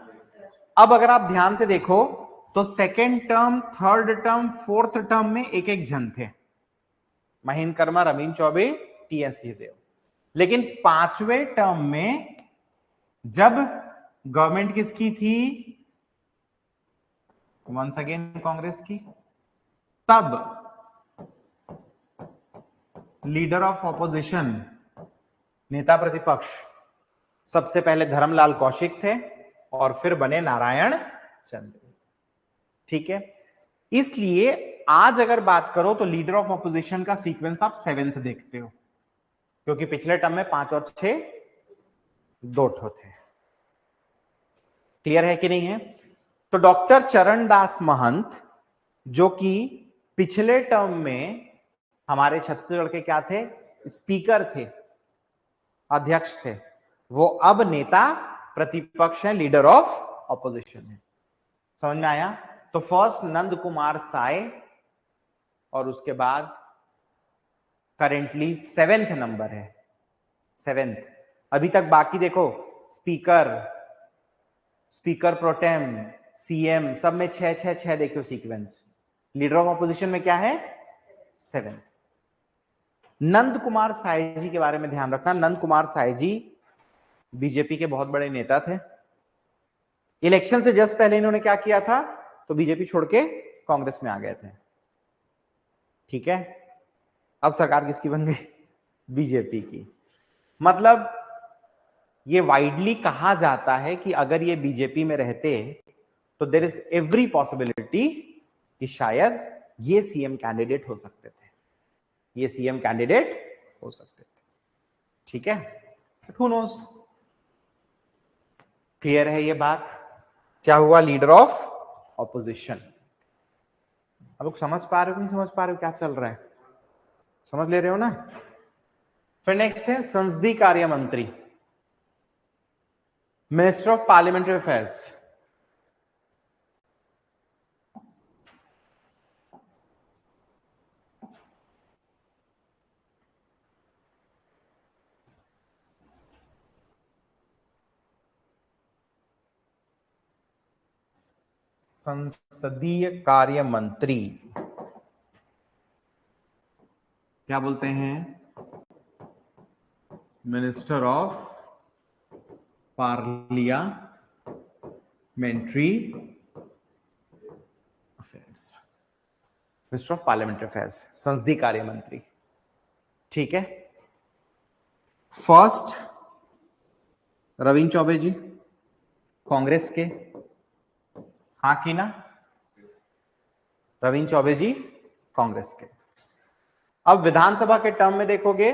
Speaker 2: अब अगर आप ध्यान से देखो तो second term, third term, fourth term में एक एक जन थे, महेंद्र कर्मा, रवीन चौबे, टी.एस. सिंहदेव। लेकिन पांचवें टर्म में जब गवर्नमेंट किसकी थी? वंस अगेन कांग्रेस की, तब लीडर ऑफ ऑपोजिशन, नेता प्रतिपक्ष, सबसे पहले धर्मलाल कौशिक थे और फिर बने नारायण चंद्र, ठीक है। इसलिए आज अगर बात करो तो लीडर ऑफ ऑपोजिशन का सीक्वेंस आप 7th देखते हो, क्योंकि पिछले टर्म में 5 और 6 2 ठो थे। क्लियर है कि नहीं है? तो डॉक्टर चरणदास महंत, जो कि पिछले टर्म में हमारे छत्तीसगढ़ के क्या थे? स्पीकर थे, अध्यक्ष थे, वो अब नेता प्रतिपक्ष है, लीडर ऑफ ऑपोजिशन है। समझ में आया? तो फर्स्ट नंद कुमार साय और उसके बाद करेंटली 7th नंबर है, 7th। अभी तक बाकी देखो, स्पीकर, स्पीकर प्रोटेम, सीएम, सब में 6 देखो सीक्वेंस। लीडर ऑफ ऑपोजिशन में क्या है? 7th। नंद कुमार साय जी के बारे में ध्यान रखना, नंद कुमार साय जी बीजेपी के बहुत बड़े नेता थे। इलेक्शन से जस्ट पहले इन्होंने क्या किया था? तो बीजेपी छोड़ के कांग्रेस में आ गए थे, ठीक है। अब सरकार किसकी बन गई? बीजेपी की। मतलब ये वाइडली कहा जाता है कि अगर ये बीजेपी में रहते तो देयर इज एवरी पॉसिबिलिटी कि शायद ये सीएम कैंडिडेट हो सकते थे, ये सीएम कैंडिडेट हो सकते थे, ठीक है। Who knows? क्लियर है ये बात? क्या हुआ? Leader of opposition. अब लोग समझ पा रहे हो, नहीं समझ पा रहे हो क्या चल रहा है? समझ ले रहे हो ना? फिर नेक्स्ट है संसदीय कार्य मंत्री, मिनिस्टर ऑफ पार्लियामेंट्री अफेयर्स। संसदीय कार्य मंत्री क्या बोलते हैं? Minister of parliamentary affairs, minister of parliamentary affairs, संसदीय कार्य मंत्री, ठीक है। फर्स्ट रवीन चौबे जी, कांग्रेस के, हाँ कि ना? रवीन चौबे जी कांग्रेस के। अब विधानसभा के टर्म में देखोगे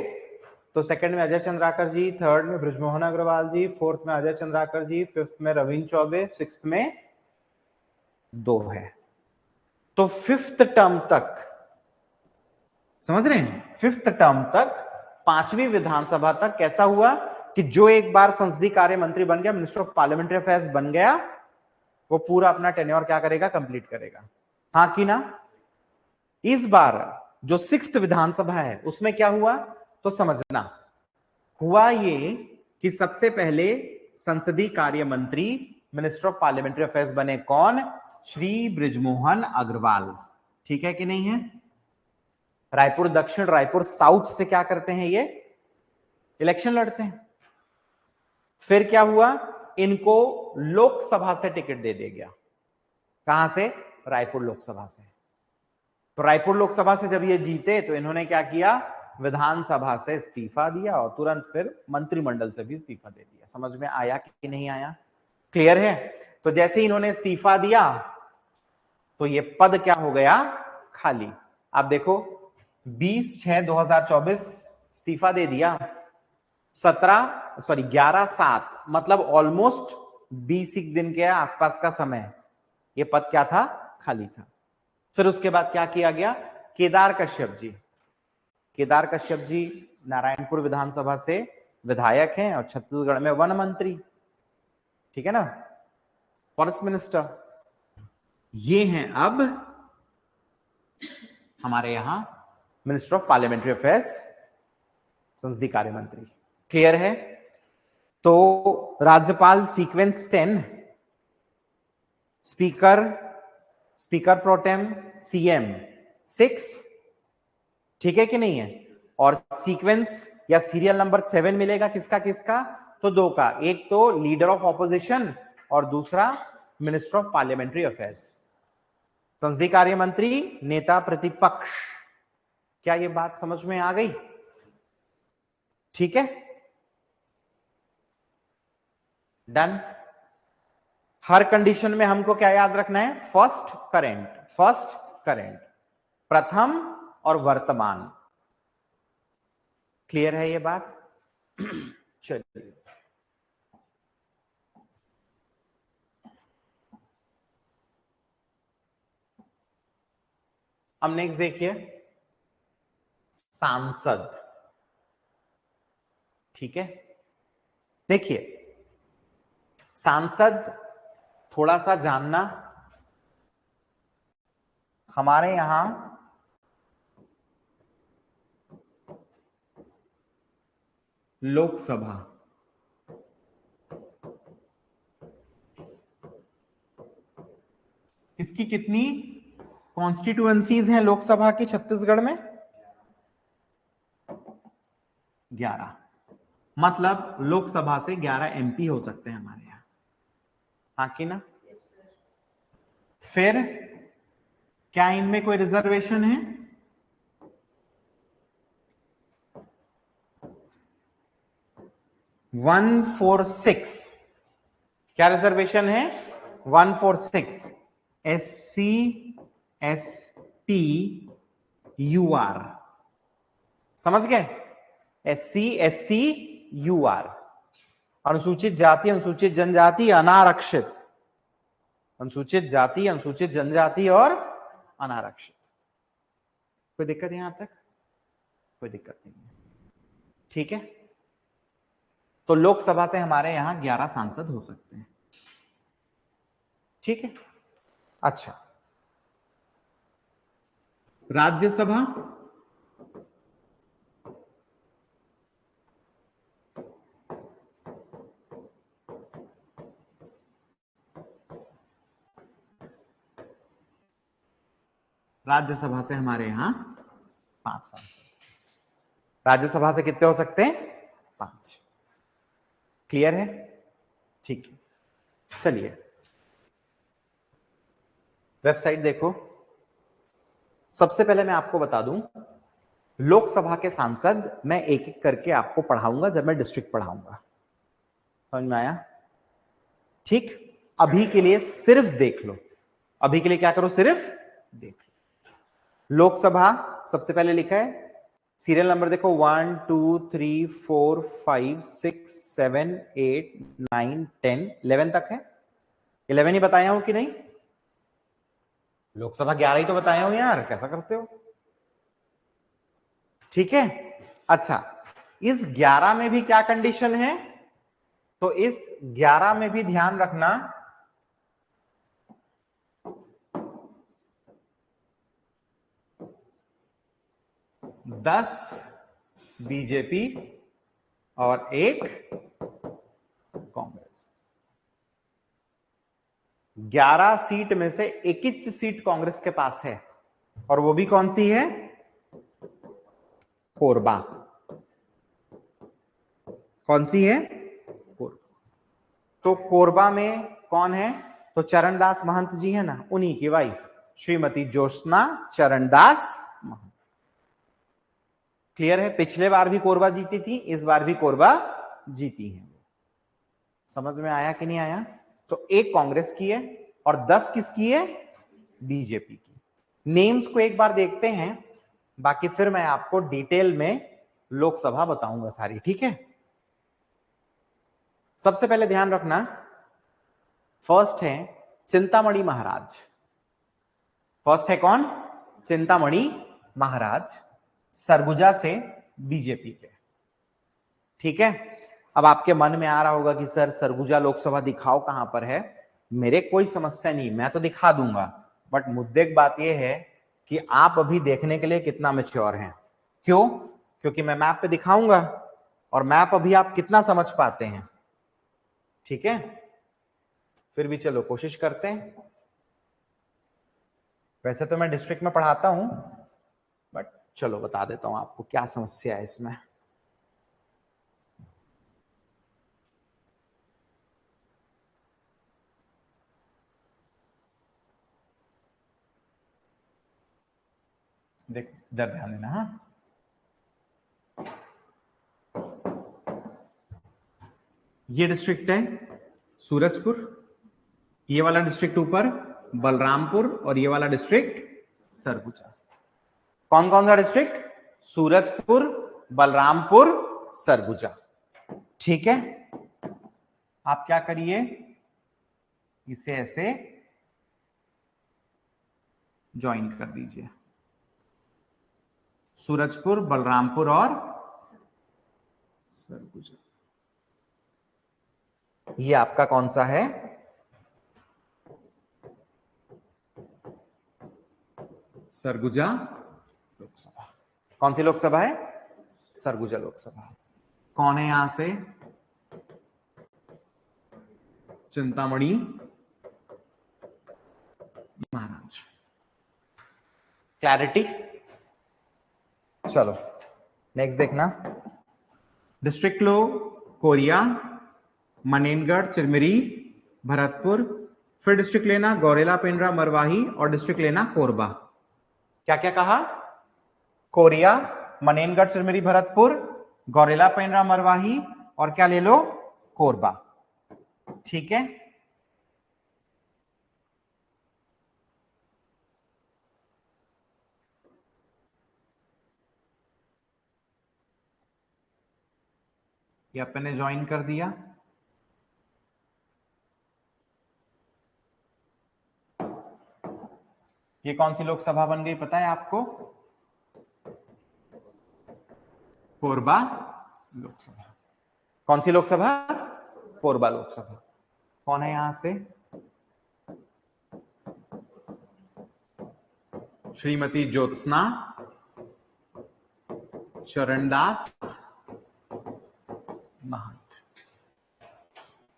Speaker 2: तो सेकंड में अजय चंद्राकर जी, थर्ड में बृजमोहन अग्रवाल जी, फोर्थ में अजय चंद्राकर जी, फिफ्थ में रवीन चौबे, सिक्स्थ में 2 है। तो 5th टर्म तक, समझ रहे हैं? 5th टर्म तक, 5वीं विधानसभा तक कैसा हुआ कि जो एक बार संसदीय कार्य मंत्री बन गया, मिनिस्टर ऑफ पार्लियामेंट्री अफेयर्स बन गया, वो पूरा अपना टेन्योर क्या करेगा? कंप्लीट करेगा, हाँ कि ना? इस बार जो 6th विधानसभा है उसमें क्या हुआ? तो समझना, हुआ ये कि सबसे पहले संसदीय कार्य मंत्री, मिनिस्टर ऑफ पार्लियामेंट्री अफेयर्स बने कौन? श्री बृजमोहन अग्रवाल, ठीक है कि नहीं है? रायपुर दक्षिण, रायपुर साउथ से क्या करते हैं? ये इलेक्शन लड़ते हैं। फिर क्या हुआ? इनको लोकसभा से टिकट दे दिया गया। कहां से? रायपुर लोकसभा से। तो रायपुर लोकसभा से जब ये जीते तो इन्होंने क्या किया? विधानसभा से इस्तीफा दिया और तुरंत फिर मंत्रिमंडल से भी इस्तीफा दे दिया। समझ में आया कि नहीं आया? क्लियर है? तो जैसे ही इन्होंने इस्तीफा दिया तो ये पद क्या हो गया? खाली। आप देखो 20/6/2024 इस्तीफा दे दिया, 11/7 मतलब ऑलमोस्ट 20 दिन के आसपास का समय ये पद क्या था? खाली था। फिर उसके बाद क्या किया गया, केदार कश्यप जी, केदार कश्यप जी नारायणपुर विधानसभा से विधायक हैं और छत्तीसगढ़ में वन मंत्री, ठीक है ना, फॉरेस्ट मिनिस्टर। ये हैं अब हमारे यहां मिनिस्टर ऑफ पार्लियामेंट्री अफेयर्स, संसदीय कार्य मंत्री। क्लियर है? तो राज्यपाल sequence 10, speaker, speaker pro tem, CM 6, ठीक है कि नहीं है? और सीक्वेंस या सीरियल नंबर 7 मिलेगा किसका किसका, तो दो का, एक तो लीडर ऑफ ऑपोजिशन और दूसरा मिनिस्टर ऑफ पार्लियामेंट्री अफेयर्स, संसदीय कार्य मंत्री, नेता प्रतिपक्ष। क्या ये बात समझ में आ गई? ठीक है, डन। हर कंडीशन में हमको क्या याद रखना है, फर्स्ट करेंट, फर्स्ट करेंट, प्रथम और वर्तमान। क्लियर है ये बात? चलिए, अब नेक्स्ट देखिए, सांसद। ठीक है, देखिए सांसद थोड़ा सा जानना, हमारे यहां लोकसभा, इसकी कितनी कॉन्स्टिट्यूएंसीज हैं लोकसभा की छत्तीसगढ़ में? 11। मतलब लोकसभा से 11 एमपी हो सकते हैं हमारे यहां, हाँ कि ना? फिर क्या इनमें कोई रिजर्वेशन है? वन फोर सिक्स, क्या रिजर्वेशन है? 146, SC ST UR, समझ गए? SC ST UR, अनुसूचित जाति, अनुसूचित जनजाति, अनारक्षित, अनुसूचित जाति, अनुसूचित जनजाति और अनारक्षित। कोई दिक्कत यहां तक? कोई दिक्कत नहीं है, ठीक है। तो लोकसभा से हमारे यहां 11 सांसद हो सकते हैं, ठीक है। अच्छा, राज्यसभा, राज्यसभा से हमारे यहां 5 सांसद, राज्यसभा से कितने हो सकते हैं? 5। क्लियर है? ठीक है, चलिए वेबसाइट देखो। सबसे पहले मैं आपको बता दूं, लोकसभा के सांसद मैं एक एक करके आपको पढ़ाऊंगा जब मैं डिस्ट्रिक्ट पढ़ाऊंगा, समझ में आया? ठीक, अभी के लिए सिर्फ देख लो, अभी के लिए क्या करो, सिर्फ देख लो। लोकसभा सबसे पहले लिखा है, सीरियल नंबर देखो 1 2 3 4 5 6 7 8 9 10 11 तक है। 11 ही बताया हूं कि नहीं? लोकसभा 11 ही तो बताया हूं यार, कैसा करते हो? ठीक है, अच्छा, इस 11 में भी क्या कंडीशन है? तो इस 11 में भी ध्यान रखना, 10 बीजेपी और 1 कांग्रेस। 11 सीट में से 21 सीट कांग्रेस के पास है, और वो भी कौन सी है? कोरबा। कौन सी है? कोरबा। तो कोरबा में कौन है? तो चरणदास महंत जी है ना, उन्हीं की वाइफ श्रीमती ज्योत्सना चरणदास महंत। क्लियर है? पिछले बार भी कोरबा जीती थी, इस बार भी कोरबा जीती है। समझ में आया कि नहीं आया? तो 1 कांग्रेस की है और 10 किसकी है? बीजेपी की। नेम्स को एक बार देखते हैं, बाकी फिर मैं आपको डिटेल में लोकसभा बताऊंगा सारी, ठीक है। सबसे पहले ध्यान रखना, फर्स्ट है चिंतामणि महाराज, फर्स्ट है कौन? चिंतामणि महाराज, सरगुजा से बीजेपी के। ठीक है, अब आपके मन में आ रहा होगा कि सर सरगुजा लोकसभा दिखाओ कहां पर है। मेरे कोई समस्या नहीं, मैं तो दिखा दूंगा, बट मुद्दे की बात यह है कि आप अभी देखने के लिए कितना मैच्योर हैं। क्यों? क्योंकि मैं मैप पे दिखाऊंगा और मैप अभी आप कितना समझ पाते हैं। ठीक है, फिर भी चलो कोशिश करते हैं। वैसे तो मैं डिस्ट्रिक्ट में पढ़ाता हूं, बट चलो बता देता हूं आपको क्या समस्या है इसमें। देख इधर ध्यान देना। हाँ, ये डिस्ट्रिक्ट है सूरजपुर, ये वाला डिस्ट्रिक्ट ऊपर बलरामपुर और ये वाला डिस्ट्रिक्ट सरगुजा। कौन कौन सा डिस्ट्रिक्ट? सूरजपुर, बलरामपुर, सरगुजा। ठीक है, आप क्या करिए, इसे ऐसे ज्वाइन कर दीजिए, सूरजपुर, बलरामपुर और सरगुजा। ये आपका कौन सा है? सरगुजा लोकसभा। कौन सी लोकसभा है? सरगुजा लोकसभा। कौन है यहां से? चिंतामणि महाराज। क्लैरिटी? चलो नेक्स्ट देखना। डिस्ट्रिक्ट लो कोरिया, मनेनगढ़, चिरमिरी, भरतपुर। फिर डिस्ट्रिक्ट लेना गौरेला, पेंड्रा, मरवाही और डिस्ट्रिक्ट लेना कोरबा। क्या क्या कहा? कोरिया, मनेनगढ़, चिरमिरी, भरतपुर, गौरेला, पेंड्रा, मरवाही और क्या ले लो? कोरबा। ठीक है, ये अपन ने ज्वाइन कर दिया। ये कौन सी लोकसभा बन गई पता है आपको? कोरबा लोकसभा। कौन सी लोकसभा? कोरबा लोकसभा। कौन है यहां से? श्रीमती ज्योत्सना चरणदास महंत।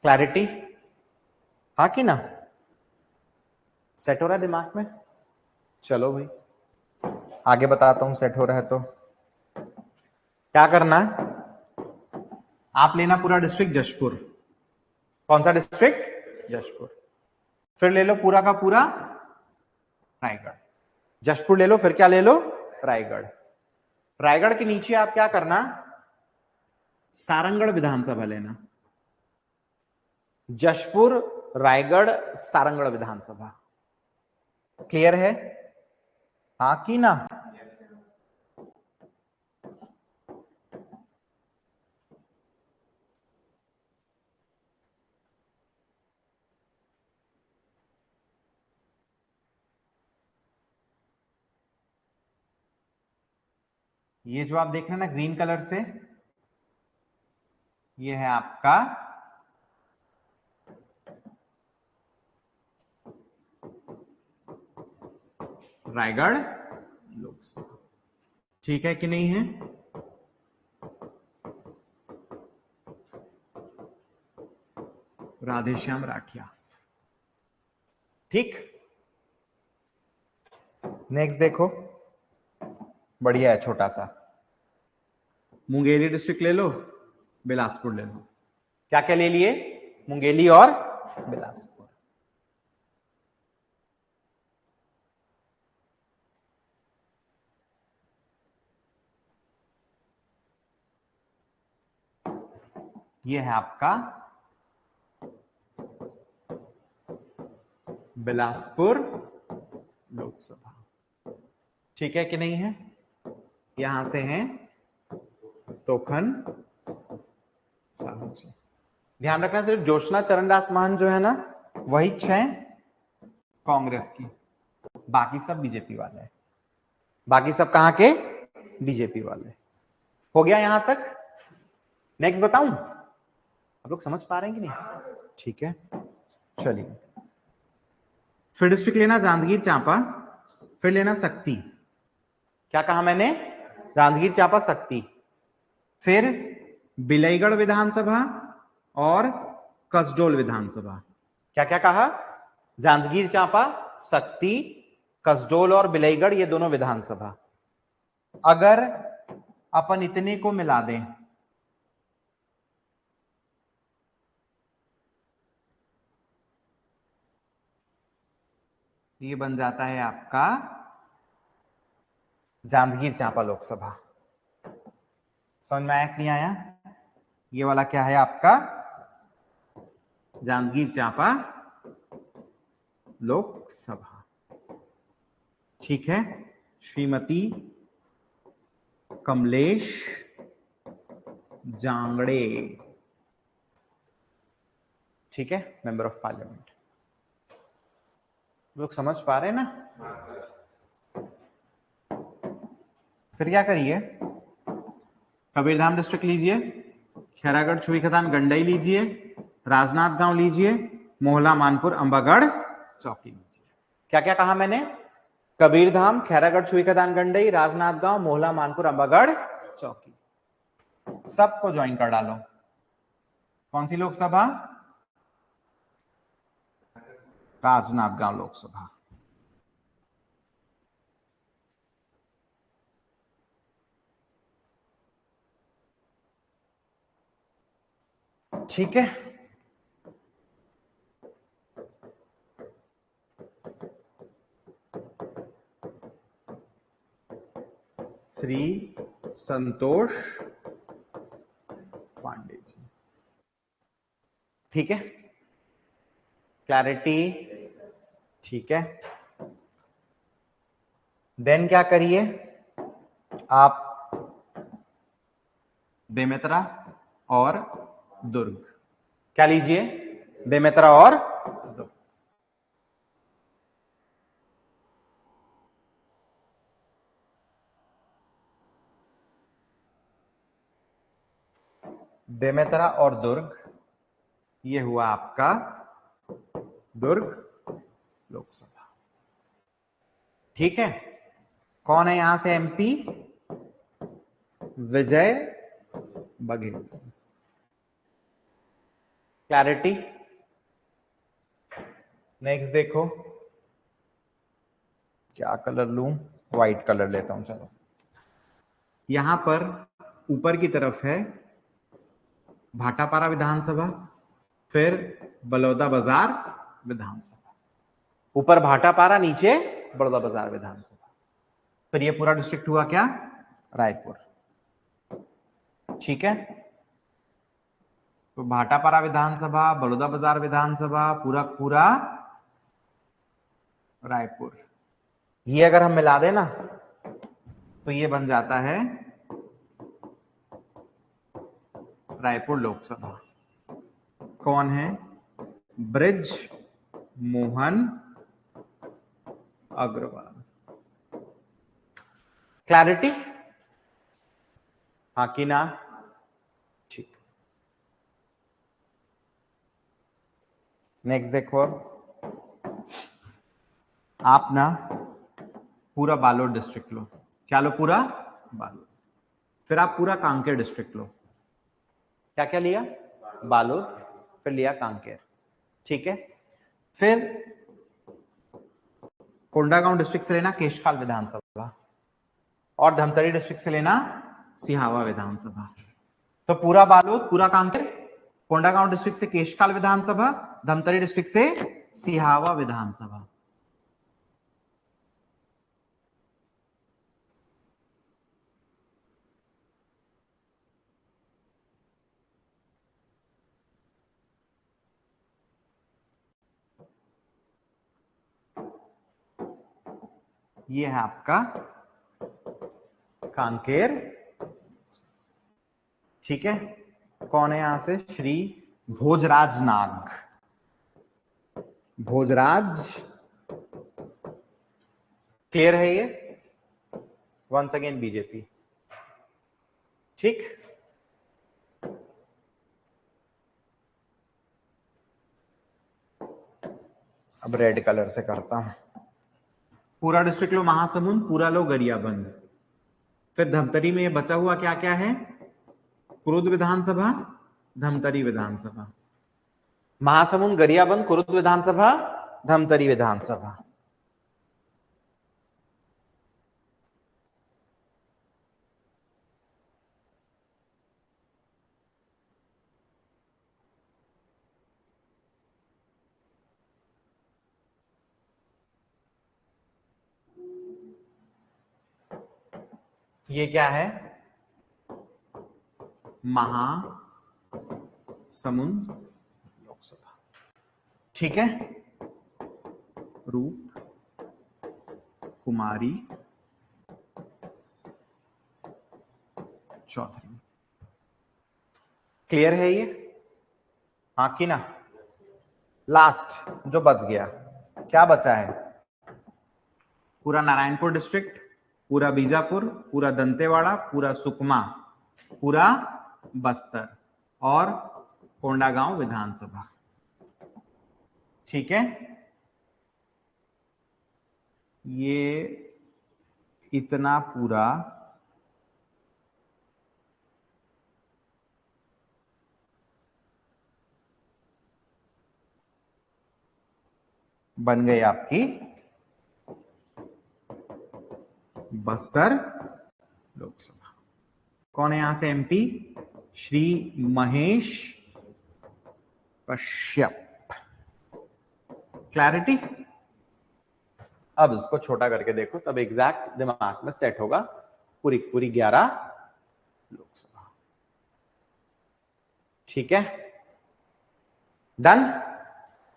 Speaker 2: क्लैरिटी? हाँ कि ना? सेट हो रहा है दिमाग में? चलो भाई आगे बताता हूं, सेट हो रहा है तो क्या करना है। आप लेना पूरा डिस्ट्रिक्ट जशपुर। कौन सा डिस्ट्रिक्ट? जशपुर। फिर ले लो पूरा का पूरा रायगढ़। जशपुर ले लो, फिर क्या ले लो? रायगढ़। रायगढ़ के नीचे आप क्या करना? सारंगढ़ विधानसभा लेना। जशपुर, रायगढ़, सारंगढ़ विधानसभा। क्लियर है? हाँ कि ना? ये जो आप देख रहे हैं ना ग्रीन कलर से, ये है आपका रायगढ़ लोकसभा। ठीक है कि नहीं है? राधेश्याम राठिया। ठीक, नेक्स्ट देखो, बढ़िया है छोटा सा। मुंगेली डिस्ट्रिक्ट ले लो, बिलासपुर ले लो। क्या क्या ले लिए? मुंगेली और बिलासपुर। ये है आपका बिलासपुर लोकसभा। ठीक है कि नहीं है? यहां से हैं तोखन साहू जी। ध्यान रखना सिर्फ ज्योत्सना चरणदास महंत जो है ना वही हैं कांग्रेस की, बाकी सब बीजेपी वाले हैं। बाकी सब कहां के? बीजेपी वाले। हो गया यहां तक? नेक्स्ट बताऊं? आप लोग समझ पा रहे हैं कि नहीं? ठीक है, चलिए। फिर डिस्ट्रिक्ट लेना जांजगीर चांपा, फिर लेना शक्ति। क्या कहा मैंने? जांजगीर चांपा शक्ति। फिर बिलईगढ़ विधानसभा और कसडोल विधानसभा। क्या क्या कहा? जांजगीर चांपा, शक्ति, कसडोल और बिलईगढ़, ये दोनों विधानसभा। अगर अपन इतने को मिला दें, ये बन जाता है आपका जांजगीर चांपा लोकसभा। समझ में आया कि नहीं आया? ये वाला क्या है आपका? जांजगीर चांपा लोकसभा। ठीक है, श्रीमती कमलेश जांगड़े, ठीक है, मेंबर ऑफ पार्लियामेंट। लोग समझ पा रहे हैं ना? फिर क्या करिए, कबीरधाम डिस्ट्रिक्ट लीजिए, खैरागढ़ छुईखदान गंडई लीजिए, राजनाथ गांव लीजिए, मोहला मानपुर अंबागढ़ चौकी लीजिए। क्या क्या कहा मैंने? कबीरधाम, खैरागढ़ छुईखदान गंडई, राजनाथ गांव, मोहला मानपुर अंबागढ़ चौकी। सबको ज्वाइन कर डालो। कौन सी लोकसभा? राजनाथ गांव लोकसभा। ठीक है, श्री संतोष पांडे जी। ठीक है, क्लैरिटी? ठीक है, देन क्या करिए आप, बेमेतरा और दुर्ग। क्या लीजिए? बेमेतरा और दुर्ग। बेमेतरा और दुर्ग, ये हुआ आपका दुर्ग लोकसभा। ठीक है, कौन है यहां से MP? Vijay Baghel. Clarity? Next देखो, क्या कलर लूं? व्हाइट कलर लेता हूं। चलो, यहां पर ऊपर की तरफ है भाटापारा विधानसभा, फिर बलौदा बाजार विधानसभा। ऊपर भाटापारा, नीचे बलौदा बाजार विधानसभा। फिर ये पूरा डिस्ट्रिक्ट हुआ क्या? रायपुर। ठीक है, तो भाटापारा विधानसभा, बलौदा बाजार विधानसभा, पूरा पूरा रायपुर। ये अगर हम मिला दें ना, तो ये बन जाता है रायपुर लोकसभा। कौन है? ब्रिज मोहन अग्रवाल। क्लैरिटी? हाँ कि ना? ठीक, नेक्स्ट देखो, अब आप ना पूरा बालोद डिस्ट्रिक्ट लो। क्या लो? पूरा बालोद। फिर आप पूरा कांकेर डिस्ट्रिक्ट लो। क्या क्या लिया? बालोद, फिर लिया कांकेर। ठीक है, फिर कोंडागांव डिस्ट्रिक्ट से लेना केशकाल विधानसभा, और धमतरी डिस्ट्रिक्ट से लेना सिहावा विधानसभा। तो पूरा बालोद, पूरा कांकेर, कोंडागांव डिस्ट्रिक्ट से केशकाल विधानसभा, धमतरी डिस्ट्रिक्ट से सिहावा विधानसभा। ये है आपका कांकेर। ठीक है, कौन है यहां से? श्री भोजराज नाग। भोजराज क्लियर है ये? Once again BJP. ठीक, अब रेड कलर से करता हूं। पूरा डिस्ट्रिक्ट लो महासमुंद, पूरा लो गरियाबंद। फिर धमतरी में ये बचा हुआ क्या क्या है? कुरुद विधानसभा, धमतरी विधानसभा। महासमुंद, गरियाबंद, कुरुद विधानसभा, धमतरी विधानसभा। ये क्या है? महासमुंद लोकसभा। ठीक है, रूप कुमारी चौधरी। क्लियर है ये? हाँ कि ना? लास्ट जो बच गया, क्या बचा है? पूरा नारायणपुर डिस्ट्रिक्ट, पूरा बीजापुर, पूरा दंतेवाड़ा, पूरा सुकमा, पूरा बस्तर और कोंडागांव विधानसभा। ठीक है, ये इतना पूरा बन गई आपकी बस्तर लोकसभा। कौन है यहां से एमपी? श्री महेश कश्यप। क्लैरिटी? अब इसको छोटा करके देखो, तब एग्जैक्ट दिमाग में सेट होगा। पूरी पूरी 11 लोकसभा। ठीक है, डन।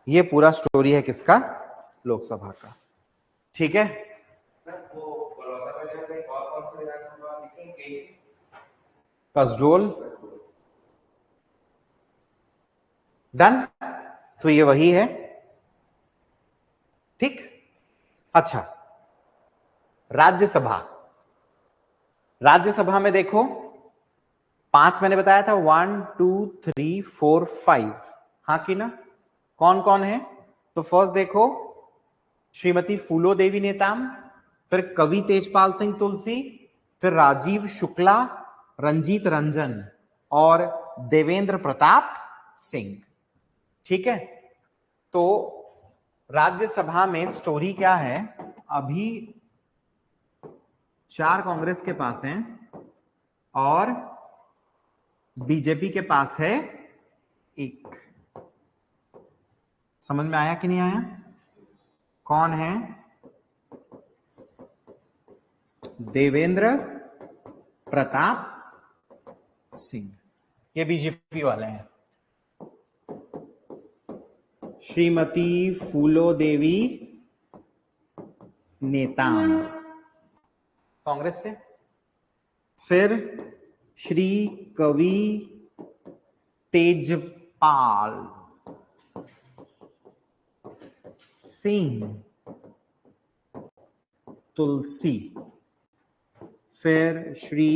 Speaker 2: ये पूरा स्टोरी है किसका? लोकसभा का। ठीक है, कसडोल, डन। तो ये वही है। ठीक, अच्छा, राज्यसभा। राज्यसभा में देखो 5 मैंने बताया था, 1 2 3 4 5। हाँ कि ना? कौन कौन है? तो फर्स्ट देखो, श्रीमती फूलो देवी नेताम, फिर कवि तेजपाल सिंह तुलसी, फिर राजीव शुक्ला, रंजीत रंजन और देवेंद्र प्रताप सिंह। ठीक है, तो राज्यसभा में स्टोरी क्या है? अभी 4 कांग्रेस के पास हैं और बीजेपी के पास है 1। समझ में आया कि नहीं आया? कौन है? देवेंद्र प्रताप सिंह, ये बीजेपी वाले हैं। श्रीमती फूलो देवी नेताम कांग्रेस से, फिर श्री कवि तेजपाल सिंह तुलसी, फिर श्री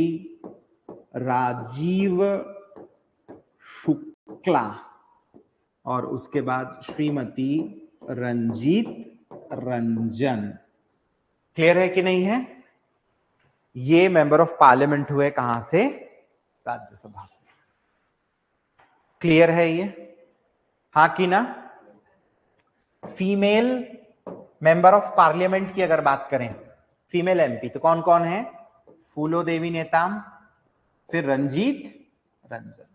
Speaker 2: राजीव शुक्ला और उसके बाद श्रीमती रंजीत रंजन। क्लियर है कि नहीं है? ये मेंबर ऑफ पार्लियामेंट हुए कहां से? राज्यसभा से। क्लियर है ये? हाँ कि ना? फीमेल मेंबर ऑफ पार्लियामेंट की अगर बात करें, फीमेल एमपी, तो कौन कौन है? फूलो देवी नेताम, फिर रंजीत रंजन।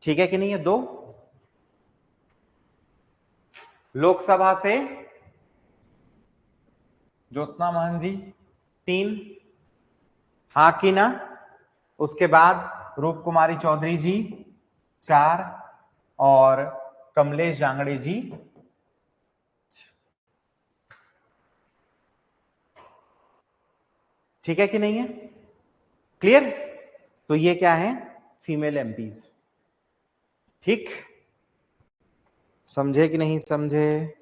Speaker 2: ठीक है कि नहीं है? 2। लोकसभा से ज्योत्सना महन जी 3। हाँ कि ना? उसके बाद रूप कुमारी चौधरी जी 4 और कमलेश जांगड़े जी। ठीक है कि नहीं है? क्लियर? तो ये क्या है? Female MPs. ठीक, समझे कि नहीं समझे?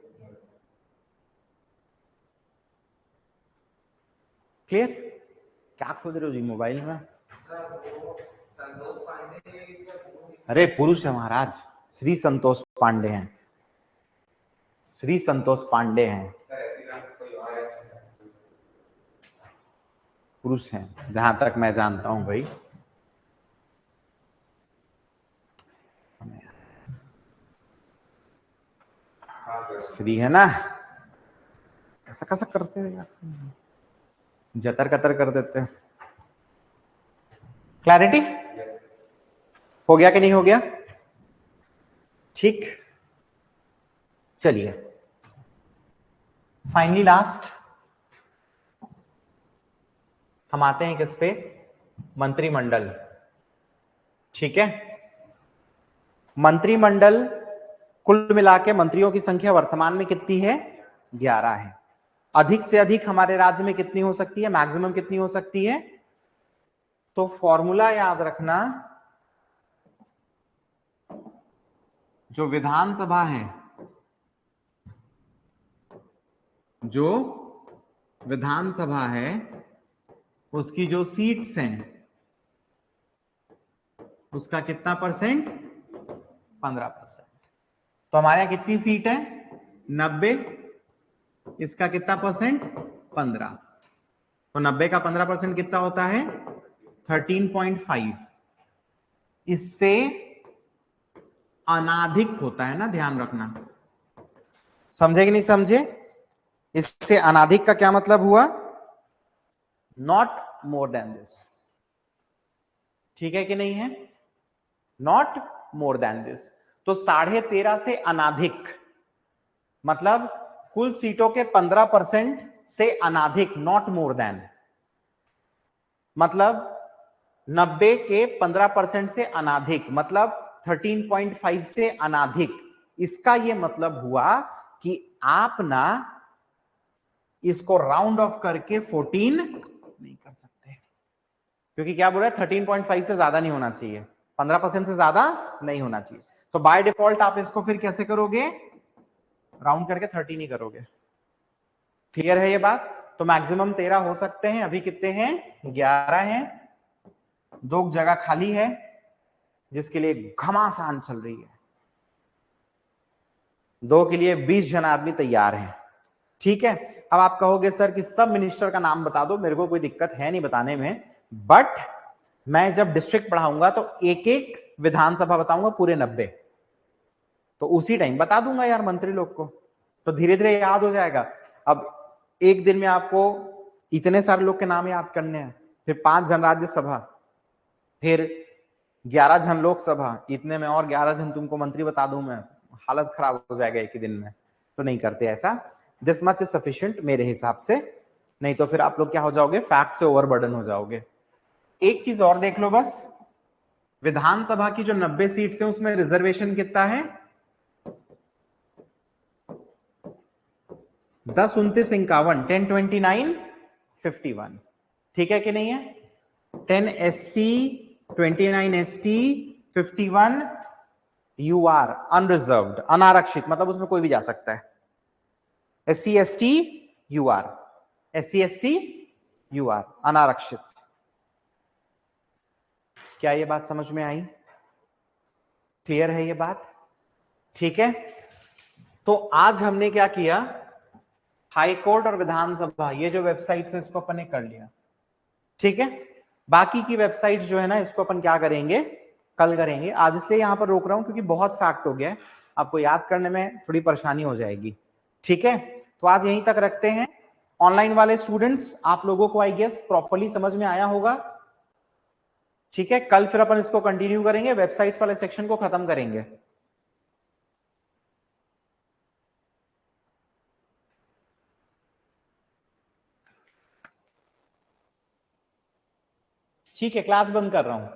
Speaker 2: क्लियर? क्या खोज रहे हो जी मोबाइल में? अरे पुरुष है महाराज, श्री संतोष पांडे हैं, श्री संतोष पांडे हैं, पुरुष हैं जहां तक मैं जानता हूं भाई। श्री है ना, ऐसा कैसा करते हो यार, जतर कतर कर देते हो। क्लैरिटी हो गया कि नहीं हो गया? ठीक, चलिए फाइनली लास्ट हम आते हैं किस पे? मंत्रिमंडल। ठीक है, मंत्रिमंडल कुल मिला के मंत्रियों की संख्या वर्तमान में कितनी है? 11 है। अधिक से अधिक हमारे राज्य में कितनी हो सकती है? मैक्सिमम कितनी हो सकती है? तो फॉर्मूला याद रखना, जो विधानसभा है, जो विधानसभा है उसकी जो सीट्स हैं उसका कितना परसेंट? 15%। तो हमारे यहां कितनी सीट है? 90। इसका कितना परसेंट? 15। तो 90 का 15% कितना होता है? 13.5। इससे अनाधिक होता है ना, ध्यान रखना। समझे कि नहीं समझे? इससे अनाधिक का क्या मतलब हुआ? Not more than this. ठीक है कि नहीं है? Not more than this. तो 13.5 से अनाधिक मतलब कुल सीटों के 15% से अनाधिक, नॉट मोर देन। मतलब 90 के 15% से अनाधिक मतलब 13.5 से अनाधिक। इसका यह मतलब हुआ कि आप ना इसको राउंड ऑफ करके 14 नहीं कर सकते, क्योंकि क्या बोल रहा है? 13.5 से ज्यादा नहीं होना चाहिए, 15% से ज्यादा नहीं होना चाहिए। तो बाय डिफॉल्ट आप इसको फिर कैसे करोगे? राउंड करके 13 ही करोगे। क्लियर है ये बात? तो मैक्सिमम 13 हो सकते हैं, अभी कितने हैं? 11 हैं। 2 जगह खाली है जिसके लिए घमासान चल रही है, 2 के लिए 20 जन आदमी तैयार हैं। ठीक है, अब आप कहोगे सर कि सब मिनिस्टर का नाम बता दो। मेरे को कोई दिक्कत है नहीं बताने में, बट मैं जब डिस्ट्रिक्ट पढ़ाऊंगा तो एक एक विधानसभा बताऊंगा, पूरे 90। तो उसी टाइम बता दूंगा यार मंत्री लोग को, तो धीरे धीरे याद हो जाएगा। अब एक दिन में आपको इतने सारे लोग के नाम याद करने हैं, फिर 5 जन राज्यसभा, फिर 11 जन लोकसभा, इतने में और 11 जन तुमको मंत्री बता दूं मैं, हालत खराब हो जाएगा एक ही दिन में। तो नहीं करते ऐसा। दिस मच इज सफिशिएंट मेरे हिसाब से, नहीं तो फिर आप लोग क्या हो जाओगे? फैक्ट से ओवरबर्डन हो जाओगे। एक चीज और देख लो बस, विधानसभा की जो 90 सीट्स हैं उसमें रिजर्वेशन कितना है? 10, 29, 51, 10, 29, 51। ठीक है कि नहीं है? 10 SC, 29 ST, 51 UR अनरिजर्व्ड, अनारक्षित, मतलब उसमें कोई भी जा सकता है। SC ST UR, SC ST UR अनारक्षित। क्या ये बात समझ में आई? क्लियर है ये बात? ठीक है, तो आज हमने क्या किया? हाई कोर्ट और विधानसभा, ये जो वेबसाइट्स है इसको अपन ने कर लिया। ठीक है, बाकी की वेबसाइट्स जो है ना, इसको अपन क्या करेंगे? कल करेंगे। आज इसलिए यहां पर रोक रहा हूं क्योंकि बहुत फैक्ट हो गया, आपको याद करने में थोड़ी परेशानी हो जाएगी। ठीक है, तो आज यहीं तक रखते हैं। ऑनलाइन वाले स्टूडेंट्स, आप लोगों को आई गेस प्रॉपर्ली समझ में आया होगा। ठीक है, कल फिर अपन इसको कंटिन्यू करेंगे, वेबसाइट्स वाले सेक्शन को खत्म करेंगे। ठीक है, क्लास बंद कर रहा हूं।